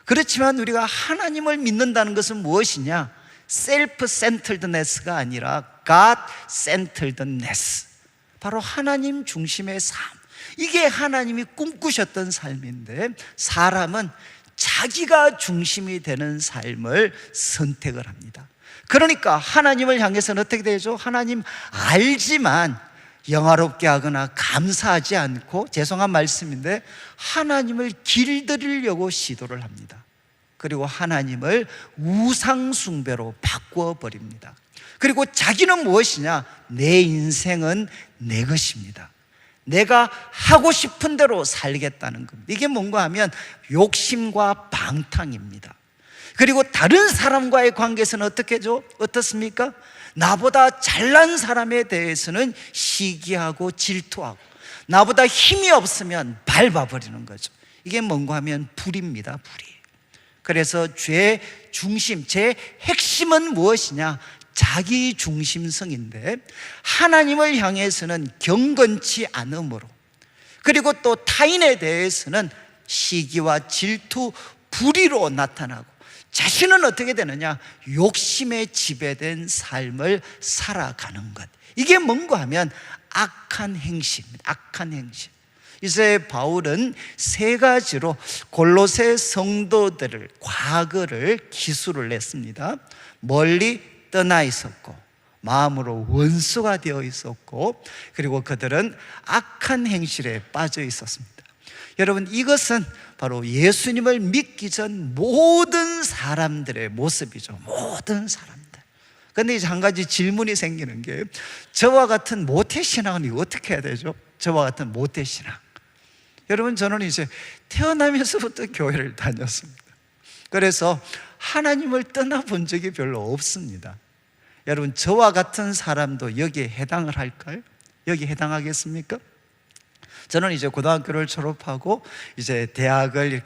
그렇지만 우리가 하나님을 믿는다는 것은 무엇이냐? self-centeredness가 아니라 God-centeredness. 바로 하나님 중심의 삶. 이게 하나님이 꿈꾸셨던 삶인데 사람은 자기가 중심이 되는 삶을 선택을 합니다. 그러니까 하나님을 향해서는 어떻게 되죠? 하나님 알지만 영화롭게 하거나 감사하지 않고, 죄송한 말씀인데 하나님을 길들이려고 시도를 합니다. 그리고 하나님을 우상숭배로 바꾸어 버립니다. 그리고 자기는 무엇이냐? 내 인생은 내 것입니다. 내가 하고 싶은 대로 살겠다는 겁니다. 이게 뭔가 하면 욕심과 방탕입니다. 그리고 다른 사람과의 관계에서는 어떻습니까? 나보다 잘난 사람에 대해서는 시기하고 질투하고, 나보다 힘이 없으면 밟아버리는 거죠. 이게 뭔가 하면 불입니다. 불이. 그래서 죄의 중심, 죄의 핵심은 무엇이냐? 자기 중심성인데 하나님을 향해서는 경건치 않음으로, 그리고 또 타인에 대해서는 시기와 질투, 불의로 나타나고, 자신은 어떻게 되느냐? 욕심에 지배된 삶을 살아가는 것. 이게 뭔가 하면 악한 행실입니다. 악한 행실. 이제 바울은 세 가지로 골로새 성도들을, 과거를 기술을 냈습니다. 멀리 떠나 있었고, 마음으로 원수가 되어 있었고, 그리고 그들은 악한 행실에 빠져 있었습니다. 여러분, 이것은 바로 예수님을 믿기 전 모든 사람들의 모습이죠. 모든 사람들. 그런데 이제 한 가지 질문이 생기는 게, 저와 같은 모태신앙은 어떻게 해야 되죠? 저와 같은 모태신앙. 여러분, 저는 이제 태어나면서부터 교회를 다녔습니다. 그래서 하나님을 떠나본 적이 별로 없습니다. 여러분, 저와 같은 사람도 여기에 해당을 할까요? 여기에 해당하겠습니까? 저는 이제 고등학교를 졸업하고 이제 대학을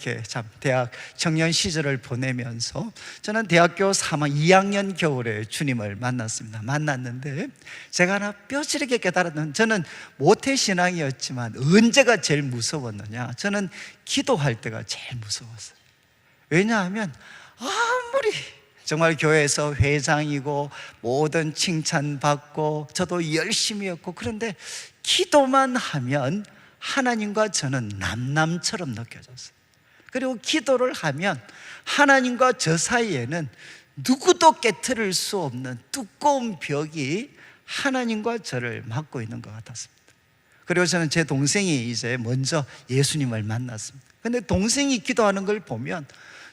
대학 청년 시절을 보내면서 저는 대학교 2학년 겨울에 주님을 만났는데 제가 하나 뼈저리게 깨달았는, 저는 모태신앙이었지만 언제가 제일 무서웠느냐? 저는 기도할 때가 제일 무서웠어요. 왜냐하면 아무리 정말 교회에서 회장이고 모든 칭찬받고 저도 열심히 했고, 그런데 기도만 하면 하나님과 저는 남남처럼 느껴졌어요. 그리고 기도를 하면 하나님과 저 사이에는 누구도 깨트릴 수 없는 두꺼운 벽이 하나님과 저를 막고 있는 것 같았습니다. 그리고 저는 제 동생이 이제 먼저 예수님을 만났습니다. 근데 동생이 기도하는 걸 보면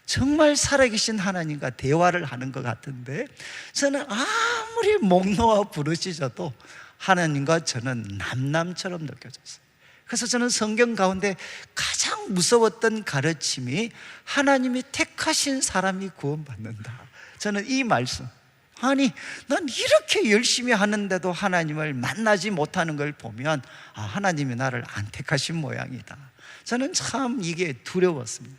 정말 살아계신 하나님과 대화를 하는 것 같은데, 저는 아무리 목 놓아 부르짖어도 하나님과 저는 남남처럼 느껴졌어요. 그래서 저는 성경 가운데 가장 무서웠던 가르침이 하나님이 택하신 사람이 구원받는다. 저는 이 말씀, 아니 난 이렇게 열심히 하는데도 하나님을 만나지 못하는 걸 보면 하나님이 나를 안 택하신 모양이다. 저는 참 이게 두려웠습니다.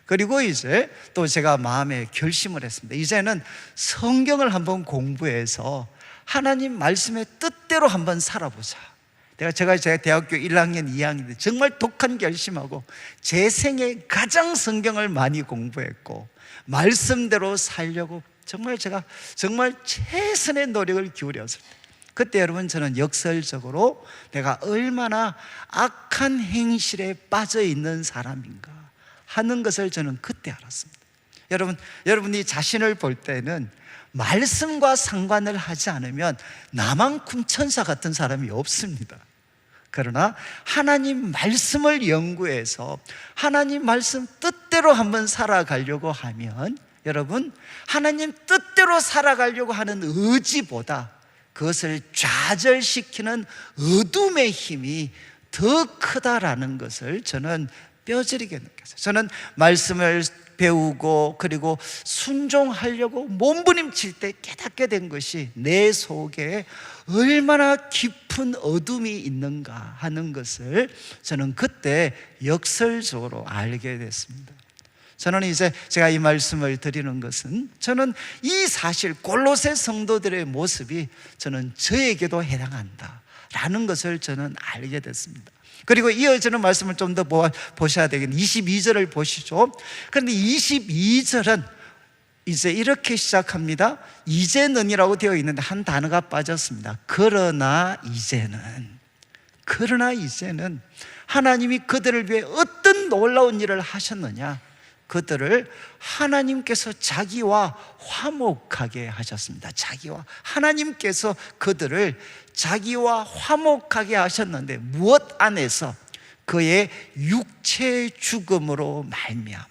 그리고 이제 또 제가 마음에 결심을 했습니다. 이제는 성경을 한번 공부해서 하나님 말씀의 뜻대로 한번 살아보자. 제가 대학교 1학년, 2학년 때 정말 독한 결심하고 제 생에 가장 성경을 많이 공부했고 말씀대로 살려고 제가 정말 최선의 노력을 기울였을 때, 그때 여러분 저는 역설적으로 내가 얼마나 악한 행실에 빠져 있는 사람인가 하는 것을 저는 그때 알았습니다. 여러분이 자신을 볼 때는 말씀과 상관을 하지 않으면 나만큼 천사 같은 사람이 없습니다. 그러나 하나님 말씀을 연구해서 하나님 말씀 뜻대로 한번 살아가려고 하면, 여러분, 하나님 뜻대로 살아가려고 하는 의지보다 그것을 좌절시키는 어둠의 힘이 더 크다라는 것을 저는 뼈저리게 느꼈어요. 저는 말씀을 배우고 그리고 순종하려고 몸부림칠 때 깨닫게 된 것이 내 속에 얼마나 깊은 어둠이 있는가 하는 것을 저는 그때 역설적으로 알게 됐습니다. 저는 이제 제가 이 말씀을 드리는 것은, 저는 이 사실 골로새 성도들의 모습이 저는 저에게도 해당한다라는 것을 저는 알게 됐습니다. 그리고 이어지는 말씀을 좀 더 보셔야 되겠네요. 22절을 보시죠. 그런데 22절은 이제 이렇게 시작합니다. 이제는이라고 되어 있는데 한 단어가 빠졌습니다. 그러나 이제는 하나님이 그들을 위해 어떤 놀라운 일을 하셨느냐, 그들을 하나님께서 자기와 화목하게 하셨습니다. 하나님께서 그들을 자기와 화목하게 하셨는데 무엇 안에서? 그의 육체의 죽음으로 말미암아.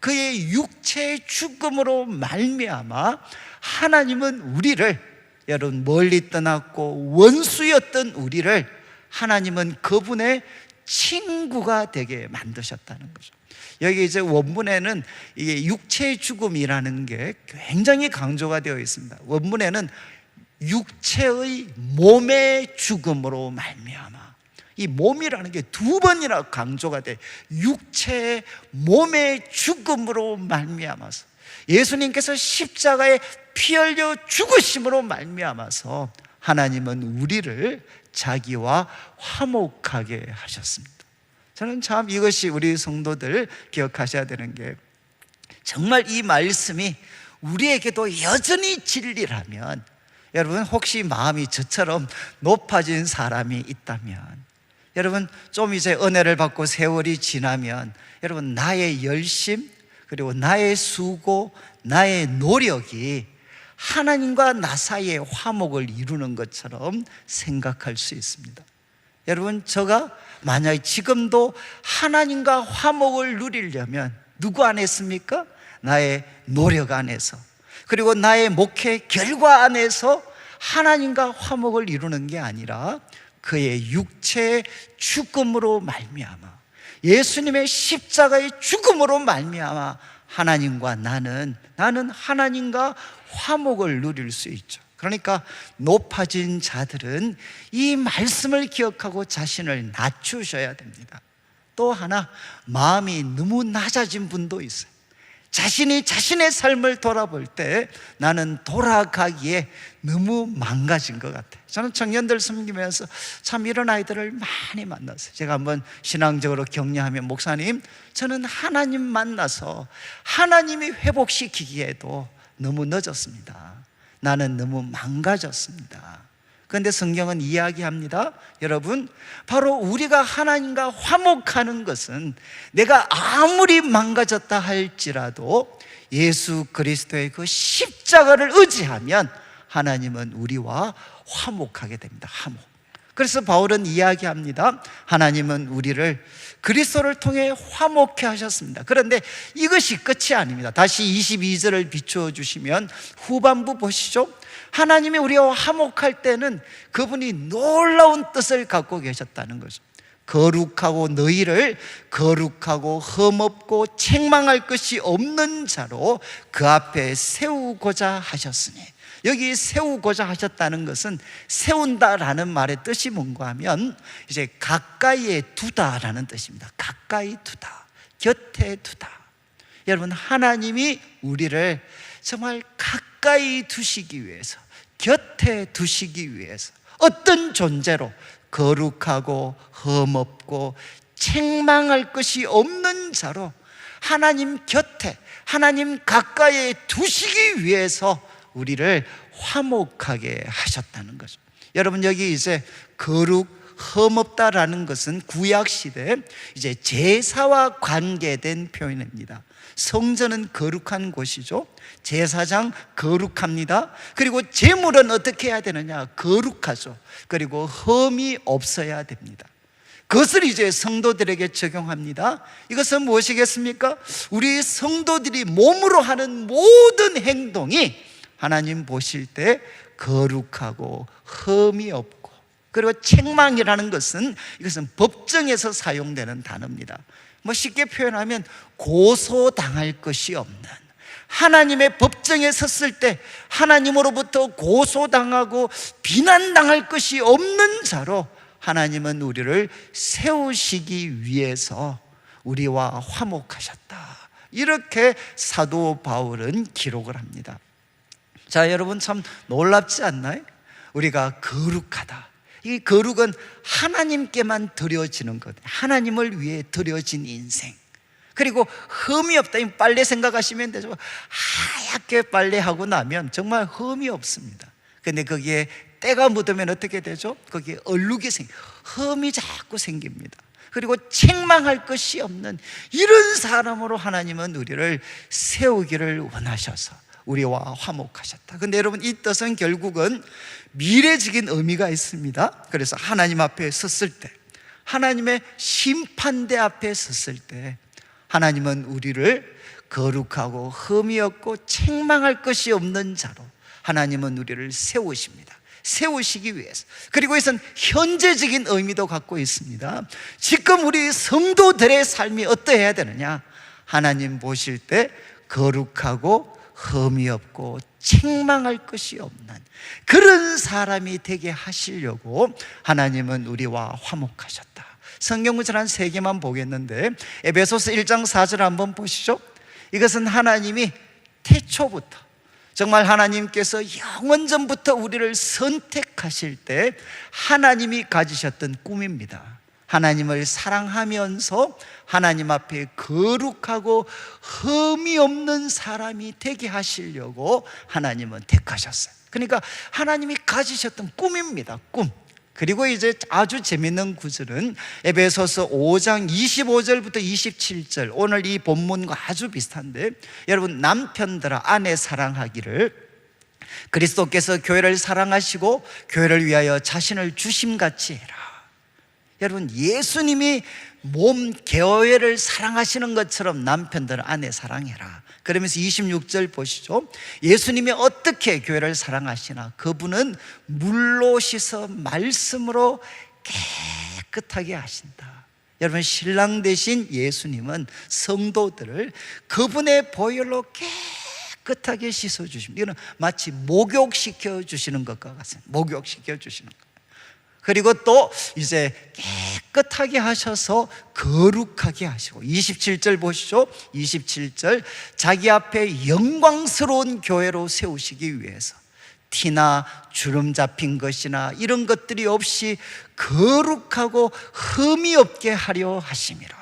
그의 육체의 죽음으로 말미암아 하나님은 우리를, 여러분, 멀리 떠났고 원수였던 우리를 하나님은 그분의 친구가 되게 만드셨다는 거죠. 여기 이제 원문에는 이게 육체의 죽음이라는 게 굉장히 강조가 되어 있습니다. 원문에는 육체의 몸의 죽음으로 말미암아. 이 몸이라는 게 두 번이나 강조가 돼. 육체의 몸의 죽음으로 말미암아서, 예수님께서 십자가에 피 흘려 죽으심으로 말미암아서 하나님은 우리를 자기와 화목하게 하셨습니다. 저는 참 이것이 우리 성도들 기억하셔야 되는 게, 정말 이 말씀이 우리에게도 여전히 진리라면, 여러분, 혹시 마음이 저처럼 높아진 사람이 있다면, 여러분, 좀 이제 은혜를 받고 세월이 지나면, 여러분, 나의 열심 그리고 나의 수고, 나의 노력이 하나님과 나 사이의 화목을 이루는 것처럼 생각할 수 있습니다. 여러분, 제가 만약에 지금도 하나님과 화목을 누리려면 누구 안에 있습니까? 나의 노력 안에서, 그리고 나의 목회 결과 안에서 하나님과 화목을 이루는 게 아니라 그의 육체의 죽음으로 말미암아, 예수님의 십자가의 죽음으로 말미암아 하나님과 나는 하나님과 화목을 누릴 수 있죠. 그러니까 높아진 자들은 이 말씀을 기억하고 자신을 낮추셔야 됩니다. 또 하나, 마음이 너무 낮아진 분도 있어요. 자신이 자신의 삶을 돌아볼 때 나는 돌아가기에 너무 망가진 것 같아요. 저는 청년들 섬기면서 참 이런 아이들을 많이 만났어요. 제가 한번 신앙적으로 격려하면, 목사님, 저는 하나님 만나서 하나님이 회복시키기에도 너무 늦었습니다. 나는 너무 망가졌습니다. 그런데 성경은 이야기합니다. 여러분, 바로 우리가 하나님과 화목하는 것은 내가 아무리 망가졌다 할지라도 예수 그리스도의 그 십자가를 의지하면 하나님은 우리와 화목하게 됩니다. 화목. 그래서 바울은 이야기합니다. 하나님은 우리를 그리스도를 통해 화목케 하셨습니다. 그런데 이것이 끝이 아닙니다. 다시 22절을 비추어 주시면 후반부 보시죠. 하나님이 우리와 화목할 때는 그분이 놀라운 뜻을 갖고 계셨다는 거죠. 거룩하고 너희를 거룩하고 흠없고 책망할 것이 없는 자로 그 앞에 세우고자 하셨으니, 여기 세우고자 하셨다는 것은, 세운다라는 말의 뜻이 뭔가 하면 이제 가까이에 두다라는 뜻입니다. 가까이 두다, 곁에 두다. 여러분, 하나님이 우리를 정말 가까이 두시기 위해서, 곁에 두시기 위해서 어떤 존재로? 거룩하고 흠없고 책망할 것이 없는 자로 하나님 곁에, 하나님 가까이에 두시기 위해서 우리를 화목하게 하셨다는 거죠. 여러분, 여기 이제 거룩, 흠없다라는 것은 구약 시대 이제 제사와 관계된 표현입니다. 성전은 거룩한 곳이죠. 제사장 거룩합니다. 그리고 제물은 어떻게 해야 되느냐? 거룩하죠. 그리고 흠이 없어야 됩니다. 그것을 이제 성도들에게 적용합니다. 이것은 무엇이겠습니까? 우리 성도들이 몸으로 하는 모든 행동이 하나님 보실 때 거룩하고 흠이 없고, 그리고 책망이라는 것은 이것은 법정에서 사용되는 단어입니다. 쉽게 표현하면 고소당할 것이 없는, 하나님의 법정에 섰을 때 하나님으로부터 고소당하고 비난당할 것이 없는 자로 하나님은 우리를 세우시기 위해서 우리와 화목하셨다, 이렇게 사도 바울은 기록을 합니다. 자, 여러분 참 놀랍지 않나요? 우리가 거룩하다, 이 거룩은 하나님께만 드려지는 것, 하나님을 위해 드려진 인생. 그리고 흠이 없다, 빨래 생각하시면 되죠. 하얗게 빨래하고 나면 정말 흠이 없습니다. 근데 거기에 때가 묻으면 어떻게 되죠? 거기에 얼룩이 흠이 자꾸 생깁니다. 그리고 책망할 것이 없는 이런 사람으로 하나님은 우리를 세우기를 원하셔서 우리와 화목하셨다. 근데 여러분, 이 뜻은 결국은 미래적인 의미가 있습니다. 그래서 하나님 앞에 섰을 때, 하나님의 심판대 앞에 섰을 때 하나님은 우리를 거룩하고 흠이 없고 책망할 것이 없는 자로 하나님은 우리를 세우십니다. 세우시기 위해서. 그리고 이것은 현재적인 의미도 갖고 있습니다. 지금 우리 성도들의 삶이 어떠해야 되느냐? 하나님 보실 때 거룩하고 흠이 없고 책망할 것이 없는 그런 사람이 되게 하시려고 하나님은 우리와 화목하셨다. 성경구절 한 3개만 보겠는데, 에베소서 1장 4절 한번 보시죠. 이것은 하나님이 태초부터, 정말 하나님께서 영원전부터 우리를 선택하실 때 하나님이 가지셨던 꿈입니다. 하나님을 사랑하면서 하나님 앞에 거룩하고 흠이 없는 사람이 되게 하시려고 하나님은 택하셨어요. 그러니까 하나님이 가지셨던 꿈입니다. 꿈. 그리고 이제 아주 재밌는 구절은 에베소서 5장 25절부터 27절, 오늘 이 본문과 아주 비슷한데, 여러분, 남편들아 아내 사랑하기를 그리스도께서 교회를 사랑하시고 교회를 위하여 자신을 주심같이 해라. 여러분, 예수님이 몸 교회를 사랑하시는 것처럼 남편들 아내 사랑해라. 그러면서 26절 보시죠. 예수님이 어떻게 교회를 사랑하시나? 그분은 물로 씻어 말씀으로 깨끗하게 하신다. 여러분, 신랑 되신 예수님은 성도들을 그분의 보혈로 깨끗하게 씻어주십니다. 이거는 마치 목욕시켜 주시는 것과 같습니다. 목욕시켜 주시는 것. 그리고 또 이제 깨끗하게 하셔서 거룩하게 하시고, 27절 보시죠. 27절, 자기 앞에 영광스러운 교회로 세우시기 위해서 티나 주름 잡힌 것이나 이런 것들이 없이 거룩하고 흠이 없게 하려 하심이라.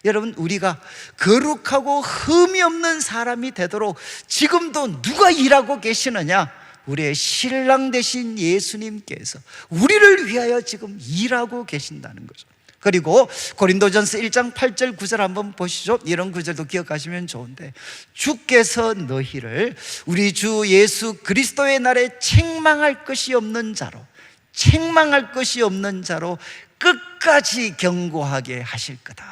여러분, 우리가 거룩하고 흠이 없는 사람이 되도록 지금도 누가 일하고 계시느냐? 우리의 신랑 되신 예수님께서 우리를 위하여 지금 일하고 계신다는 거죠. 그리고 고린도전서 1장 8절 9절 한번 보시죠. 이런 구절도 기억하시면 좋은데, 주께서 너희를 우리 주 예수 그리스도의 날에 책망할 것이 없는 자로, 책망할 것이 없는 자로 끝까지 경고하게 하실 거다.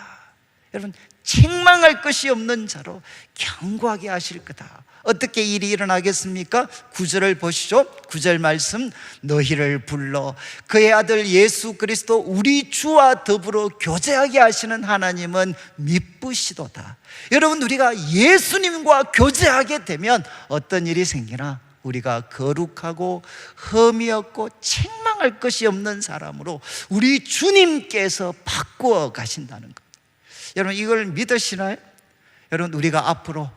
여러분, 책망할 것이 없는 자로 경고하게 하실 거다. 어떻게 일이 일어나겠습니까? 9절을 보시죠. 9절 말씀, 너희를 불러 그의 아들 예수 그리스도 우리 주와 더불어 교제하게 하시는 하나님은 미쁘시도다. 여러분, 우리가 예수님과 교제하게 되면 어떤 일이 생기나? 우리가 거룩하고 흠이 없고 책망할 것이 없는 사람으로 우리 주님께서 바꾸어 가신다는 것. 여러분, 이걸 믿으시나요? 여러분, 우리가 앞으로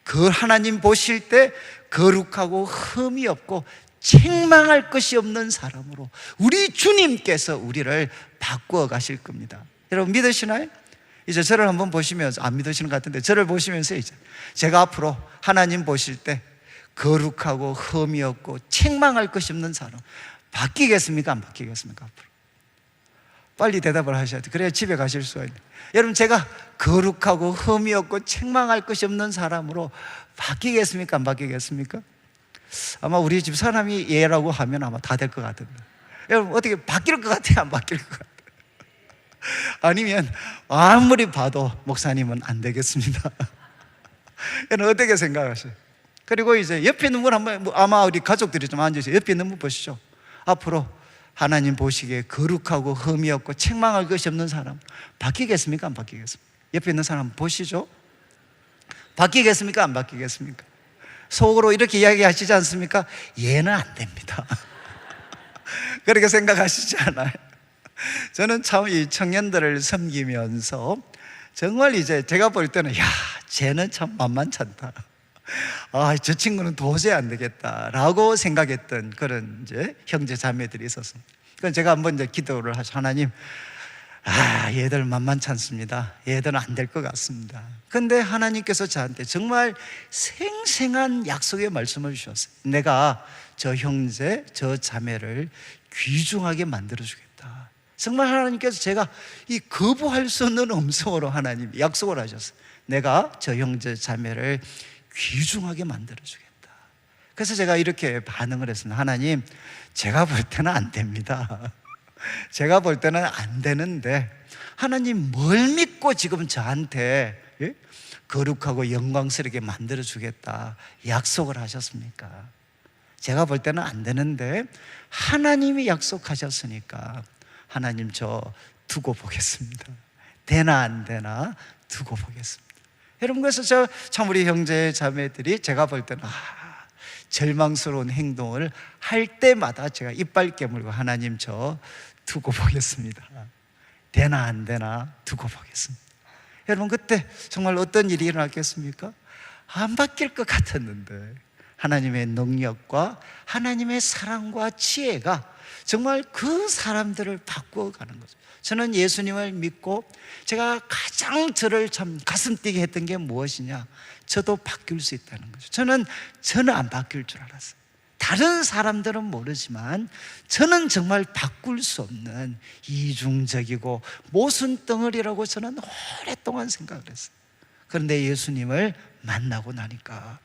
그 하나님 보실 때 거룩하고 흠이 없고 책망할 것이 없는 사람으로 우리 주님께서 우리를 바꾸어 가실 겁니다. 여러분, 믿으시나요? 이제 저를 한번 보시면서, 안 믿으시는 것 같은데 저를 보시면서 이제 제가 앞으로 하나님 보실 때 거룩하고 흠이 없고 책망할 것이 없는 사람 바뀌겠습니까? 안 바뀌겠습니까? 앞으로 빨리 대답을 하셔야 돼요. 그래야 집에 가실 수가 있는. 여러분, 제가 거룩하고 흠이 없고 책망할 것이 없는 사람으로 바뀌겠습니까? 안 바뀌겠습니까? 아마 우리 집 사람이 얘라고 하면 아마 다 될 것 같은데, 여러분 어떻게 바뀔 것 같아요? 안 바뀔 것 같아요? 아니면 아무리 봐도 목사님은 안 되겠습니다. 여러분 어떻게 생각하세요? 그리고 이제 옆에 있는 분 한번, 아마 우리 가족들이 좀 앉으세요. 옆에 있는 분 보시죠. 앞으로 하나님 보시기에 거룩하고 흠이 없고 책망할 것이 없는 사람 바뀌겠습니까? 안 바뀌겠습니까? 옆에 있는 사람 보시죠. 바뀌겠습니까? 안 바뀌겠습니까? 속으로 이렇게 이야기하시지 않습니까? 얘는 안 됩니다. 그렇게 생각하시지 않아요? 저는 참 이 청년들을 섬기면서 정말 이제 제가 볼 때는, 야, 쟤는 참 만만찮다. 아, 저 친구는 도저히 안 되겠다라고 생각했던 그런 이제 형제 자매들이 있었습니다. 그래서 제가 한번 이제 기도를 하죠. 하나님, 얘들 만만찮습니다. 얘들은 안 될 것 같습니다. 근데 하나님께서 저한테 정말 생생한 약속의 말씀을 주셨어요. 내가 저 형제, 저 자매를 귀중하게 만들어주겠다. 정말 하나님께서 제가 이 거부할 수 없는 음성으로 하나님 약속을 하셨어요. 내가 저 형제, 자매를 귀중하게 만들어주겠다. 그래서 제가 이렇게 반응을 했습니다. 하나님, 제가 볼 때는 안 됩니다. 제가 볼 때는 안 되는데 하나님 뭘 믿고 지금 저한테 거룩하고 영광스럽게 만들어주겠다 약속을 하셨습니까? 제가 볼 때는 안 되는데 하나님이 약속하셨으니까 하나님 저 두고 보겠습니다. 되나 안 되나 두고 보겠습니다. 여러분, 그래서 참 우리 형제 자매들이 제가 볼 때는 절망스러운 행동을 할 때마다 제가 이빨 깨물고 하나님 저 두고 보겠습니다. 되나 안 되나 두고 보겠습니다. 여러분, 그때 정말 어떤 일이 일어났겠습니까? 안 바뀔 것 같았는데 하나님의 능력과 하나님의 사랑과 지혜가 정말 그 사람들을 바꾸어가는 거죠. 저는 예수님을 믿고 제가 가장 저를 참 가슴 뛰게 했던 게 무엇이냐, 저도 바뀔 수 있다는 거죠. 저는 안 바뀔 줄 알았어요. 다른 사람들은 모르지만 저는 정말 바꿀 수 없는 이중적이고 모순덩어리라고 저는 오랫동안 생각을 했어요. 그런데 예수님을 만나고 나니까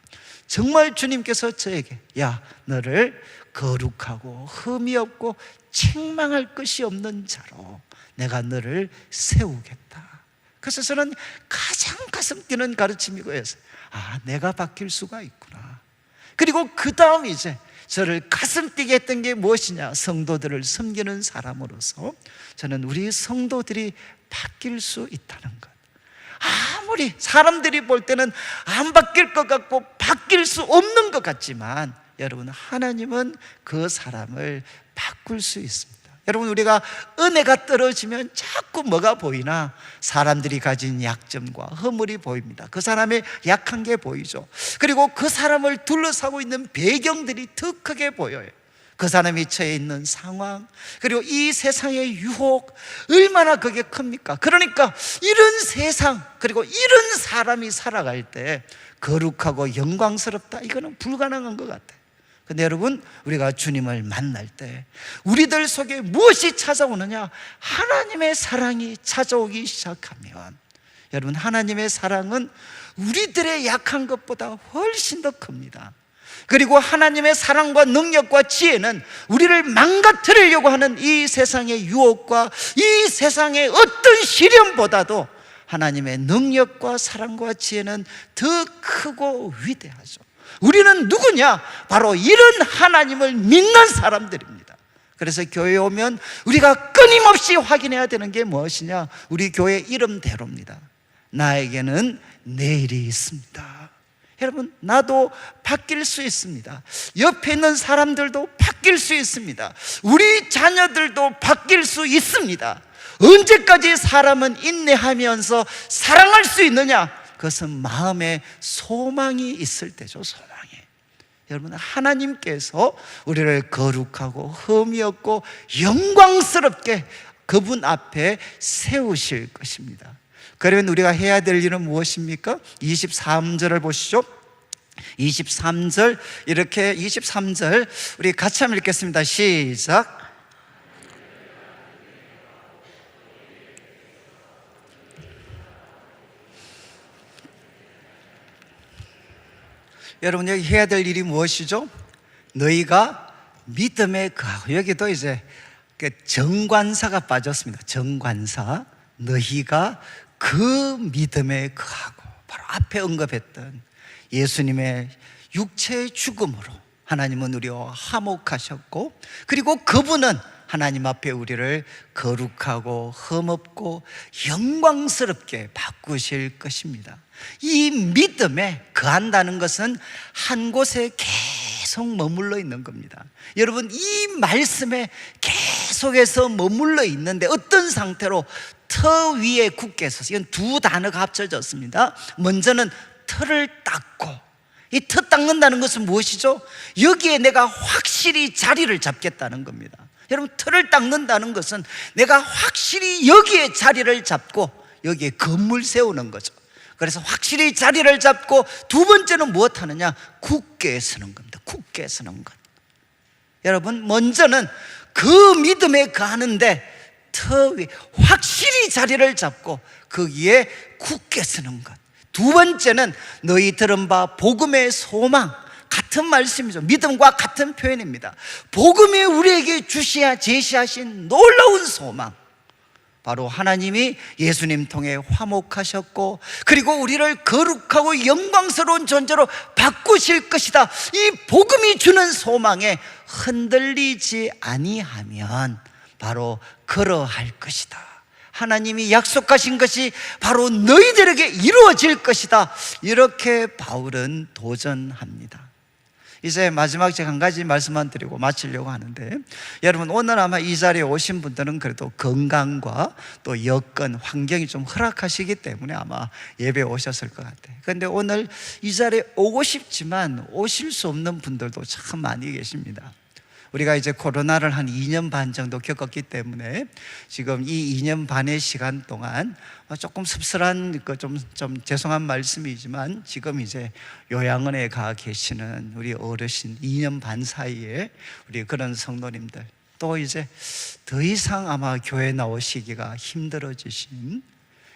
정말 주님께서 저에게, 야, 너를 거룩하고 흠이 없고 책망할 것이 없는 자로 내가 너를 세우겠다. 그래서 저는 가장 가슴 뛰는 가르침이고였어요. 내가 바뀔 수가 있구나. 그리고 그 다음 이제 저를 가슴 뛰게 했던 게 무엇이냐, 성도들을 섬기는 사람으로서 저는 우리 성도들이 바뀔 수 있다는 것. 아무리 사람들이 볼 때는 안 바뀔 것 같고 바뀔 수 없는 것 같지만 여러분, 하나님은 그 사람을 바꿀 수 있습니다. 여러분, 우리가 은혜가 떨어지면 자꾸 뭐가 보이나? 사람들이 가진 약점과 허물이 보입니다. 그 사람의 약한 게 보이죠. 그리고 그 사람을 둘러싸고 있는 배경들이 더 크게 보여요. 그 사람이 처해 있는 상황, 그리고 이 세상의 유혹, 얼마나 그게 큽니까? 그러니까 이런 세상, 그리고 이런 사람이 살아갈 때 거룩하고 영광스럽다, 이거는 불가능한 것 같아요. 근데 여러분, 우리가 주님을 만날 때 우리들 속에 무엇이 찾아오느냐? 하나님의 사랑이 찾아오기 시작하면, 여러분, 하나님의 사랑은 우리들의 약한 것보다 훨씬 더 큽니다. 그리고 하나님의 사랑과 능력과 지혜는 우리를 망가뜨리려고 하는 이 세상의 유혹과 이 세상의 어떤 시련보다도 하나님의 능력과 사랑과 지혜는 더 크고 위대하죠. 우리는 누구냐? 바로 이런 하나님을 믿는 사람들입니다. 그래서 교회에 오면 우리가 끊임없이 확인해야 되는 게 무엇이냐? 우리 교회 이름대로입니다. 나에게는 내일이 있습니다. 여러분, 나도 바뀔 수 있습니다. 옆에 있는 사람들도 바뀔 수 있습니다. 우리 자녀들도 바뀔 수 있습니다. 언제까지 사람은 인내하면서 사랑할 수 있느냐? 그것은 마음에 소망이 있을 때죠. 소망이. 여러분, 하나님께서 우리를 거룩하고 흠이 없고 영광스럽게 그분 앞에 세우실 것입니다. 그러면 우리가 해야 될 일은 무엇입니까? 23절을 보시죠. 23절, 이렇게 23절 우리 같이 한번 읽겠습니다. 시작. 여러분 여기 해야 될 일이 무엇이죠? 너희가 믿음에 거하고, 여기도 이제 그 정관사가 빠졌습니다. 정관사, 너희가 그 믿음에 거하고, 바로 앞에 언급했던 예수님의 육체의 죽음으로 하나님은 우리와 화목하셨고, 그리고 그분은 하나님 앞에 우리를 거룩하고 흠없고 영광스럽게 바꾸실 것입니다. 이 믿음에 거한다는 것은 한 곳에 계속 머물러 있는 겁니다. 여러분, 이 말씀에 계속해서 머물러 있는데 어떤 상태로? 터 위에 굳게 서서. 이건 두 단어가 합쳐졌습니다. 먼저는 터를 닦고, 이 터 닦는다는 것은 무엇이죠? 여기에 내가 확실히 자리를 잡겠다는 겁니다. 여러분, 터를 닦는다는 것은 내가 확실히 여기에 자리를 잡고 여기에 건물 세우는 거죠. 그래서 확실히 자리를 잡고, 두 번째는 무엇 하느냐? 굳게 서는 겁니다. 굳게 서는 것. 여러분, 먼저는 그 믿음에 가는데 터 위에 확실히 자리를 잡고 거기에 굳게 서는 것. 두 번째는 너희 들은 바 복음의 소망. 같은 말씀이죠. 믿음과 같은 표현입니다. 복음이 우리에게 제시하신 놀라운 소망, 바로 하나님이 예수님 통해 화목하셨고, 그리고 우리를 거룩하고 영광스러운 존재로 바꾸실 것이다. 이 복음이 주는 소망에 흔들리지 아니하면 바로 그러할 것이다. 하나님이 약속하신 것이 바로 너희들에게 이루어질 것이다. 이렇게 바울은 도전합니다. 이제 마지막 제가 한 가지 말씀만 드리고 마치려고 하는데, 여러분 오늘 아마 이 자리에 오신 분들은 그래도 건강과 또 여건, 환경이 좀 허락하시기 때문에 아마 예배에 오셨을 것 같아요. 그런데 오늘 이 자리에 오고 싶지만 오실 수 없는 분들도 참 많이 계십니다. 우리가 이제 코로나를 한 2년 반 정도 겪었기 때문에 지금 이 2년 반의 시간 동안 조금 씁쓸한, 좀 죄송한 말씀이지만, 지금 이제 요양원에 가 계시는 우리 어르신, 2년 반 사이에 우리 그런 성도님들, 또 이제 더 이상 아마 교회 나오시기가 힘들어지신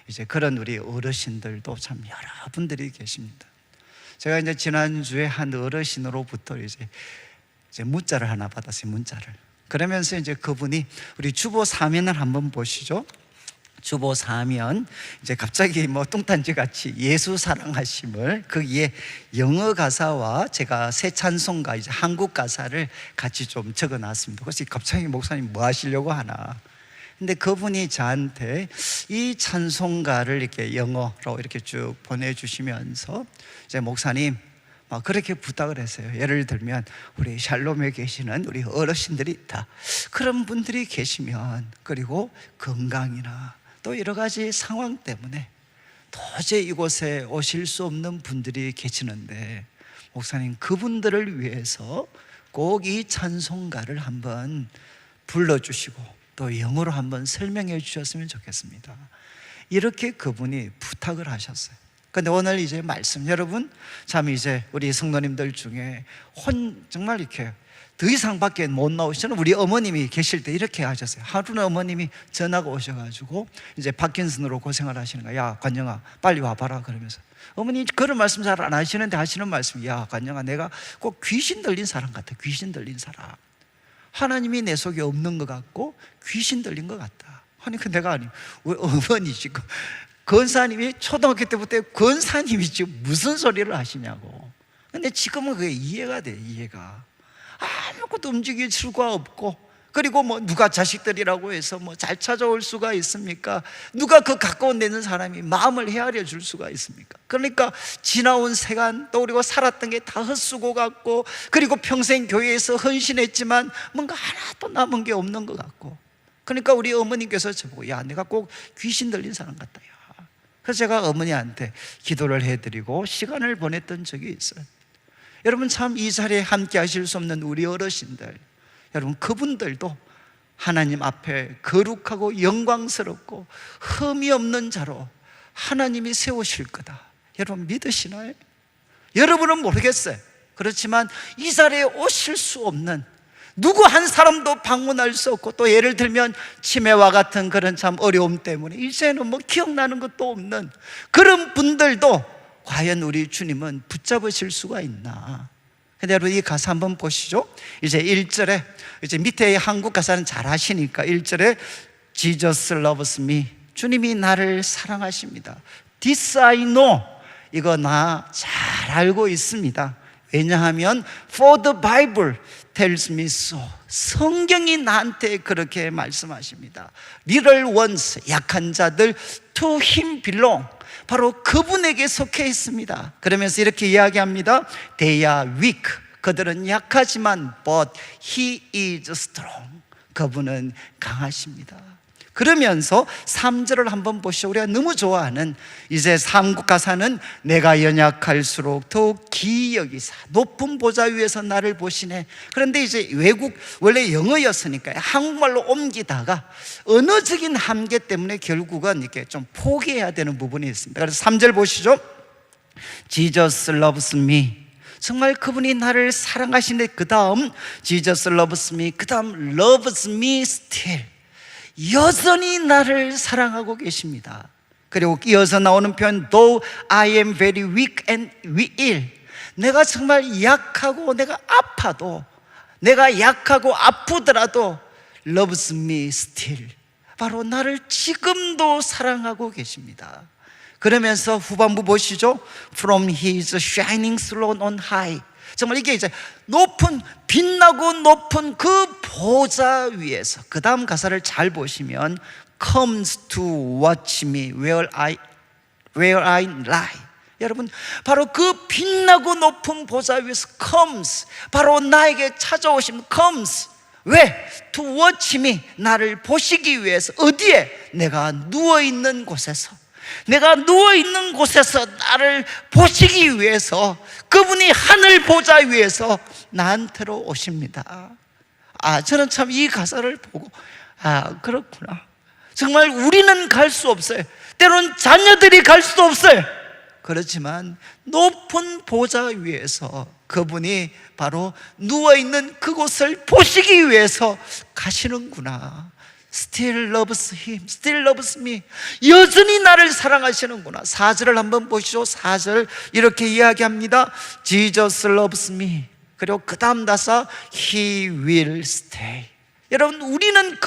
이제 그런 우리 어르신들도 참 여러분들이 계십니다. 제가 이제 지난주에 한 어르신으로부터 이제 문자를 하나 받았어요. 문자를. 그러면서 이제 그분이 우리 주보 사면을 한번 보시죠. 주보 사면 이제 갑자기 뭐 뚱딴지 같이 예수 사랑하심을, 거기에 영어 가사와 제가 새 찬송가 이제 한국 가사를 같이 좀 적어놨습니다. 그래서 갑자기 목사님 뭐 하시려고 하나. 근데 그분이 저한테 이 찬송가를 이렇게 영어로 이렇게 쭉 보내주시면서 이제 목사님 그렇게 부탁을 했어요. 예를 들면 우리 샬롬에 계시는 우리 어르신들이 있다. 그런 분들이 계시면, 그리고 건강이나 또 여러 가지 상황 때문에 도저히 이곳에 오실 수 없는 분들이 계시는데, 목사님 그분들을 위해서 꼭 이 찬송가를 한번 불러주시고 또 영어로 한번 설명해 주셨으면 좋겠습니다. 이렇게 그분이 부탁을 하셨어요. 근데 오늘 이제 말씀, 여러분 참 이제 우리 성도님들 중에 정말 이렇게 더 이상 밖에 못 나오시는 우리 어머님이 계실 때 이렇게 하셨어요. 하루는 어머님이 전화가 오셔가지고 이제 파킨슨으로 고생을 하시는 거야. 야 관영아 빨리 와봐라. 그러면서 어머니 그런 말씀 잘 안 하시는데 하시는 말씀이, 야 관영아 내가 꼭 귀신 들린 사람 같아. 귀신 들린 사람. 하나님이 내 속에 없는 것 같고 귀신 들린 것 같다. 아니 그 내가 왜 어머니 지금 권사님이 초등학교 때부터 권사님이 지금 무슨 소리를 하시냐고. 근데 지금은 그게 이해가 돼. 이해가. 아무것도 움직일 수가 없고, 그리고 뭐 누가 자식들이라고 해서 뭐 잘 찾아올 수가 있습니까? 누가 그 가까운 데는 사람이 마음을 헤아려 줄 수가 있습니까? 그러니까 지나온 세간, 또 그리고 살았던 게 다 헛수고 같고, 그리고 평생 교회에서 헌신했지만 뭔가 하나도 남은 게 없는 것 같고, 그러니까 우리 어머님께서 저보고, 야 내가 꼭 귀신 들린 사람 같다. 그래서 제가 어머니한테 기도를 해드리고 시간을 보냈던 적이 있어요. 여러분 참 이 자리에 함께 하실 수 없는 우리 어르신들, 여러분 그분들도 하나님 앞에 거룩하고 영광스럽고 흠이 없는 자로 하나님이 세우실 거다. 여러분 믿으시나요? 여러분은 모르겠어요. 그렇지만 이 자리에 오실 수 없는 누구 한 사람도 방문할 수 없고, 또 예를 들면 치매와 같은 그런 참 어려움 때문에 이제는 뭐 기억나는 것도 없는 그런 분들도 과연 우리 주님은 붙잡으실 수가 있나? 근데 여러분 이 가사 한번 보시죠. 이제 1절에 이제 밑에 한국 가사는 잘 아시니까 1절에 Jesus loves me, 주님이 나를 사랑하십니다. This I know, 이거 나 잘 알고 있습니다. 왜냐하면 For the Bible tells me so, 성경이 나한테 그렇게 말씀하십니다. Little ones, 약한 자들, to him belong, 바로 그분에게 속해 있습니다. 그러면서 이렇게 이야기합니다. They are weak, 그들은 약하지만 but he is strong, 그분은 강하십니다. 그러면서 3절을 한번 보시죠. 우리가 너무 좋아하는 이제 한국 가사는 내가 연약할수록 더욱 기여기사 높은 보좌 위에서 나를 보시네. 그런데 이제 외국 원래 영어였으니까 한국말로 옮기다가 언어적인 한계 때문에 결국은 이렇게 좀 포기해야 되는 부분이 있습니다. 그래서 3절 보시죠. Jesus loves me, 정말 그분이 나를 사랑하시는데 그 다음 Jesus loves me, 그 다음 loves me still, 여전히 나를 사랑하고 계십니다. 그리고 이어서 나오는 표현 Though I am very weak and ill, 내가 정말 약하고 내가 아파도, 내가 약하고 아프더라도 loves me still, 바로 나를 지금도 사랑하고 계십니다. 그러면서 후반부 보시죠. From his shining throne on high, 정말 이게 이제 높은, 빛나고 높은 그 보좌 위에서, 그 다음 가사를 잘 보시면 comes to watch me where I lie. 여러분, 바로 그 빛나고 높은 보좌 위에서 comes, 바로 나에게 찾아오심. comes, 왜? to watch me, 나를 보시기 위해서. 어디에? 내가 누워있는 곳에서, 내가 누워있는 곳에서 나를 보시기 위해서 그분이 하늘 보좌 위에서 나한테로 오십니다. 저는 참 이 가사를 보고 그렇구나, 정말 우리는 갈 수 없어요. 때론 자녀들이 갈 수도 없어요. 그렇지만 높은 보좌 위에서 그분이 바로 누워있는 그곳을 보시기 위해서 가시는구나. Still loves him, still loves me, 여전히 나를 사랑하시는구나. 4절을 한번 보시죠. 4절 이렇게 이야기합니다. Jesus loves me, 그리고 그 다음 가사 He will stay. 여러분, 우리는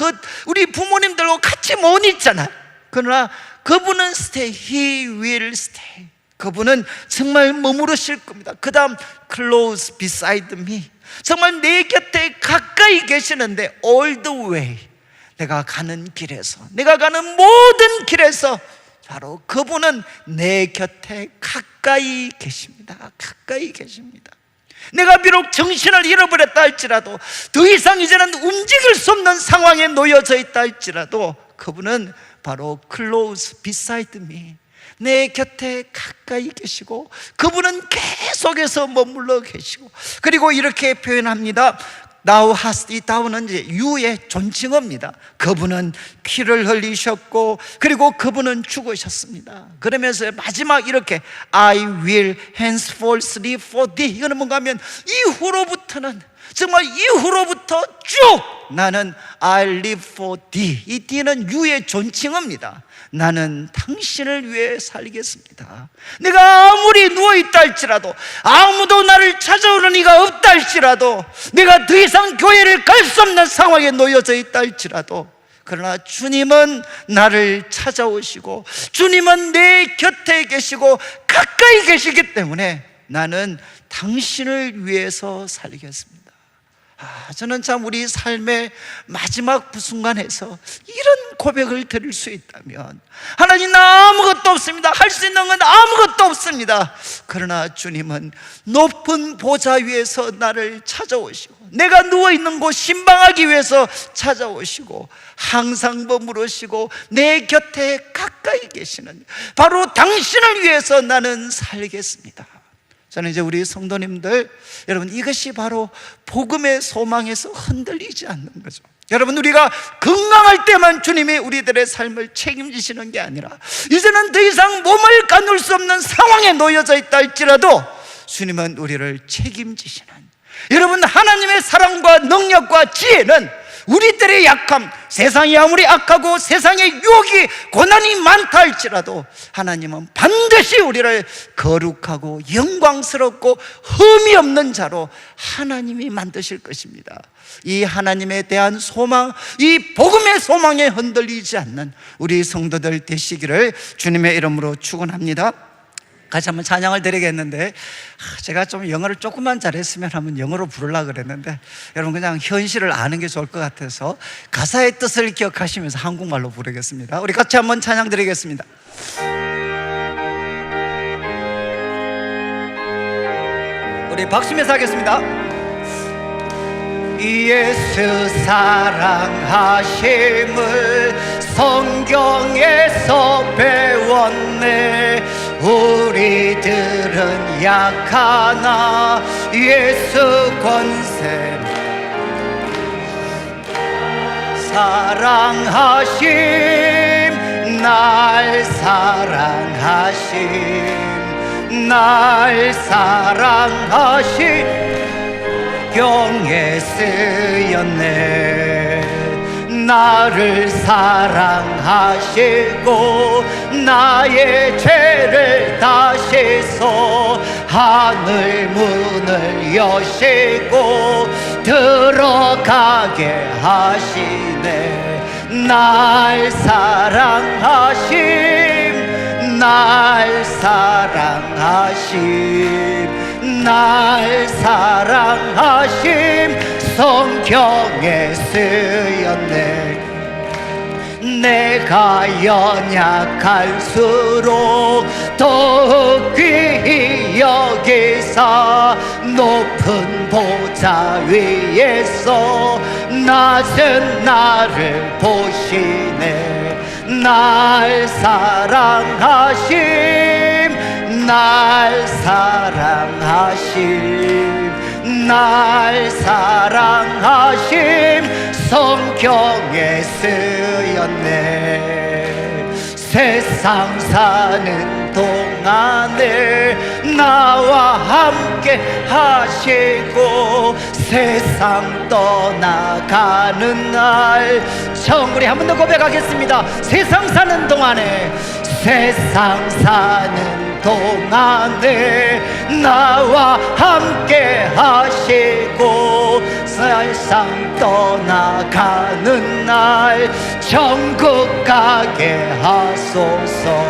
우리 부모님들과 같이 못 있잖아요. 그러나 그분은 stay, He will stay, 그분은 정말 머무르실 겁니다. 그 다음 close beside me, 정말 내 곁에 가까이 계시는데 all the way, 내가 가는 길에서, 내가 가는 모든 길에서 바로 그분은 내 곁에 가까이 계십니다. 가까이 계십니다. 내가 비록 정신을 잃어버렸다 할지라도, 더 이상 이제는 움직일 수 없는 상황에 놓여져 있다 할지라도 그분은 바로 close beside me, 내 곁에 가까이 계시고 그분은 계속해서 머물러 계시고, 그리고 이렇게 표현합니다. Thou hast, 이 thou는 이제 유의 존칭어입니다. 그분은 피를 흘리셨고 그리고 그분은 죽으셨습니다. 그러면서 마지막 이렇게 I will henceforth live for thee, 이거는 뭔가 하면 이후로부터는, 정말 이후로부터 쭉 나는 I live for thee, 이 th는 유의 존칭어입니다. 나는 당신을 위해 살겠습니다. 내가 아무리 누워있다 할지라도, 아무도 나를 찾아오는 이가 없다 할지라도, 내가 더 이상 교회를 갈 수 없는 상황에 놓여져 있다 할지라도, 그러나 주님은 나를 찾아오시고 주님은 내 곁에 계시고 가까이 계시기 때문에 나는 당신을 위해서 살겠습니다. 저는 참 우리 삶의 마지막 순간에서 이런 고백을 드릴 수 있다면, 하나님 나 아무것도 없습니다, 할 수 있는 건 아무것도 없습니다. 그러나 주님은 높은 보좌 위에서 나를 찾아오시고, 내가 누워있는 곳 신방하기 위해서 찾아오시고, 항상 머무르시고 내 곁에 가까이 계시는 바로 당신을 위해서 나는 살겠습니다. 저는 이제 우리 성도님들, 여러분, 이것이 바로 복음의 소망에서 흔들리지 않는 거죠. 여러분, 우리가 건강할 때만 주님이 우리들의 삶을 책임지시는 게 아니라, 이제는 더 이상 몸을 가눌 수 없는 상황에 놓여져 있다 할지라도 주님은 우리를 책임지시는, 여러분, 하나님의 사랑과 능력과 지혜는 우리들의 약함, 세상이 아무리 악하고 세상의 유혹이 고난이 많다 할지라도 하나님은 반드시 우리를 거룩하고 영광스럽고 흠이 없는 자로 하나님이 만드실 것입니다. 이 하나님에 대한 소망, 이 복음의 소망에 흔들리지 않는 우리 성도들 되시기를 주님의 이름으로 축원합니다. 같이 한번 찬양을 드리겠는데, 제가 좀 영어를 조금만 잘했으면 한번 영어로 부르려고 그랬는데 여러분 그냥 현실을 아는 게 좋을 것 같아서 가사의 뜻을 기억하시면서 한국말로 부르겠습니다. 우리 같이 한번 찬양 드리겠습니다. 우리 박수면서 하겠습니다. 예수 사랑하심을 성경에서 배웠네. 우리들은 약하나 예수 권세 사랑하심 날 사랑하심 날 사랑하심 경에 쓰였네. 나를 사랑하시고 나의 죄를 다시소 하늘 문을 여시고 들어가게 하시네. 날 사랑하심 날 사랑하심 날 사랑하심 성경에 쓰였네. 내가 연약할수록 더욱 귀히 여기사 높은 보좌 위에서 낮은 나를 보시네. 날 사랑하심 날 사랑하심 날 사랑하심 성경에 쓰였네. 세상 사는 동안에 나와 함께 하시고 세상 떠나가는 날 우리 한 번 더 고백하겠습니다. 세상 사는 동안에 세상 사는 동안에 나와 함께 하시고 세상 떠나가는 날 천국 가게 하소서.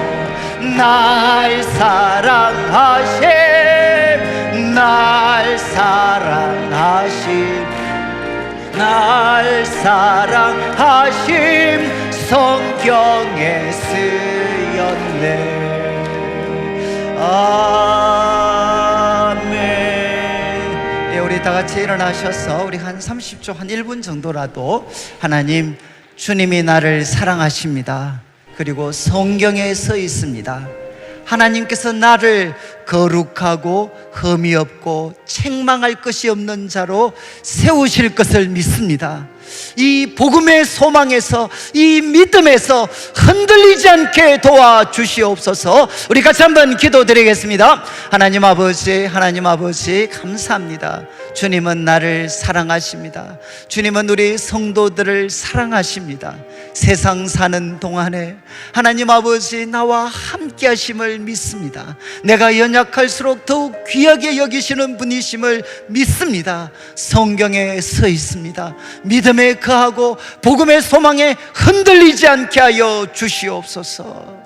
날 사랑하심 날 사랑하심 날 사랑하심 성경에 쓰였네. 아멘. 예, 우리 다 같이 일어나셔서 우리 한 30초 한 1분 정도라도 하나님 주님이 나를 사랑하십니다. 그리고 성경에 써 있습니다. 하나님께서 나를 거룩하고 흠이 없고 책망할 것이 없는 자로 세우실 것을 믿습니다. 이 복음의 소망에서 이 믿음에서 흔들리지 않게 도와주시옵소서. 우리 같이 한번 기도드리겠습니다. 하나님 아버지 감사합니다. 주님은 나를 사랑하십니다. 주님은 우리 성도들을 사랑하십니다. 세상 사는 동안에 하나님 아버지 나와 함께 하심을 믿습니다. 내가 연약할수록 더욱 귀하게 여기시는 분이심을 믿습니다. 성경에 서 있습니다. 믿음에 거하고 복음의 소망에 흔들리지 않게 하여 주시옵소서.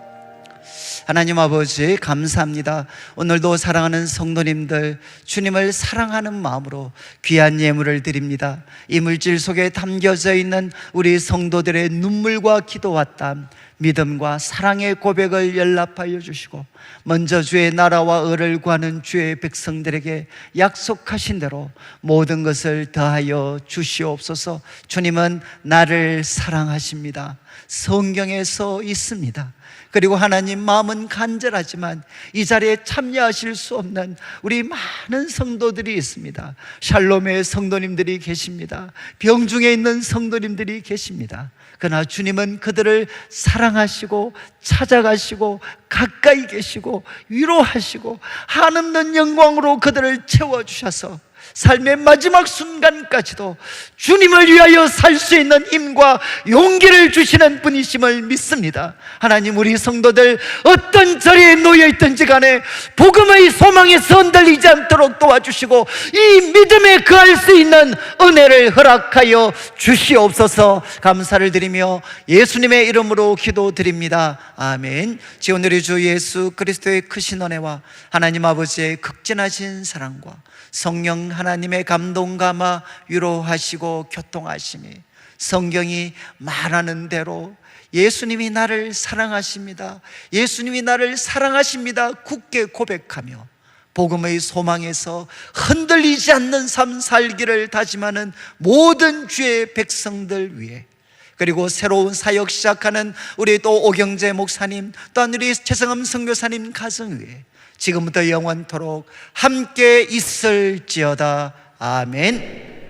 하나님 아버지 감사합니다. 오늘도 사랑하는 성도님들 주님을 사랑하는 마음으로 귀한 예물을 드립니다. 이 물질 속에 담겨져 있는 우리 성도들의 눈물과 기도와 땀, 믿음과 사랑의 고백을 연락하여 주시고 먼저 주의 나라와 의를 구하는 주의 백성들에게 약속하신 대로 모든 것을 더하여 주시옵소서. 주님은 나를 사랑하십니다. 성경에서 있습니다. 그리고 하나님 마음은 간절하지만 이 자리에 참여하실 수 없는 우리 많은 성도들이 있습니다. 샬롬의 성도님들이 계십니다. 병중에 있는 성도님들이 계십니다. 그러나 주님은 그들을 사랑하시고 찾아가시고 가까이 계시고 위로하시고 한없는 영광으로 그들을 채워주셔서 삶의 마지막 순간까지도 주님을 위하여 살 수 있는 힘과 용기를 주시는 분이심을 믿습니다. 하나님, 우리 성도들 어떤 자리에 놓여 있든지 간에 복음의 소망에서 흔들리지 않도록 도와주시고 이 믿음에 거할 수 있는 은혜를 허락하여 주시옵소서. 감사를 드리며 예수님의 이름으로 기도드립니다. 아멘. 지금 우리 주 예수 그리스도의 크신 은혜와 하나님 아버지의 극진하신 사랑과 성령 하나님의 감동 감화 위로하시고 교통하심이, 성경이 말하는 대로 예수님이 나를 사랑하십니다, 예수님이 나를 사랑하십니다 굳게 고백하며 복음의 소망에서 흔들리지 않는 삶 살기를 다짐하는 모든 주의 백성들 위해, 그리고 새로운 사역 시작하는 우리 또 오경재 목사님, 또한 우리 최성암 선교사님 가정 위에 지금부터 영원토록 함께 있을지어다. 아멘.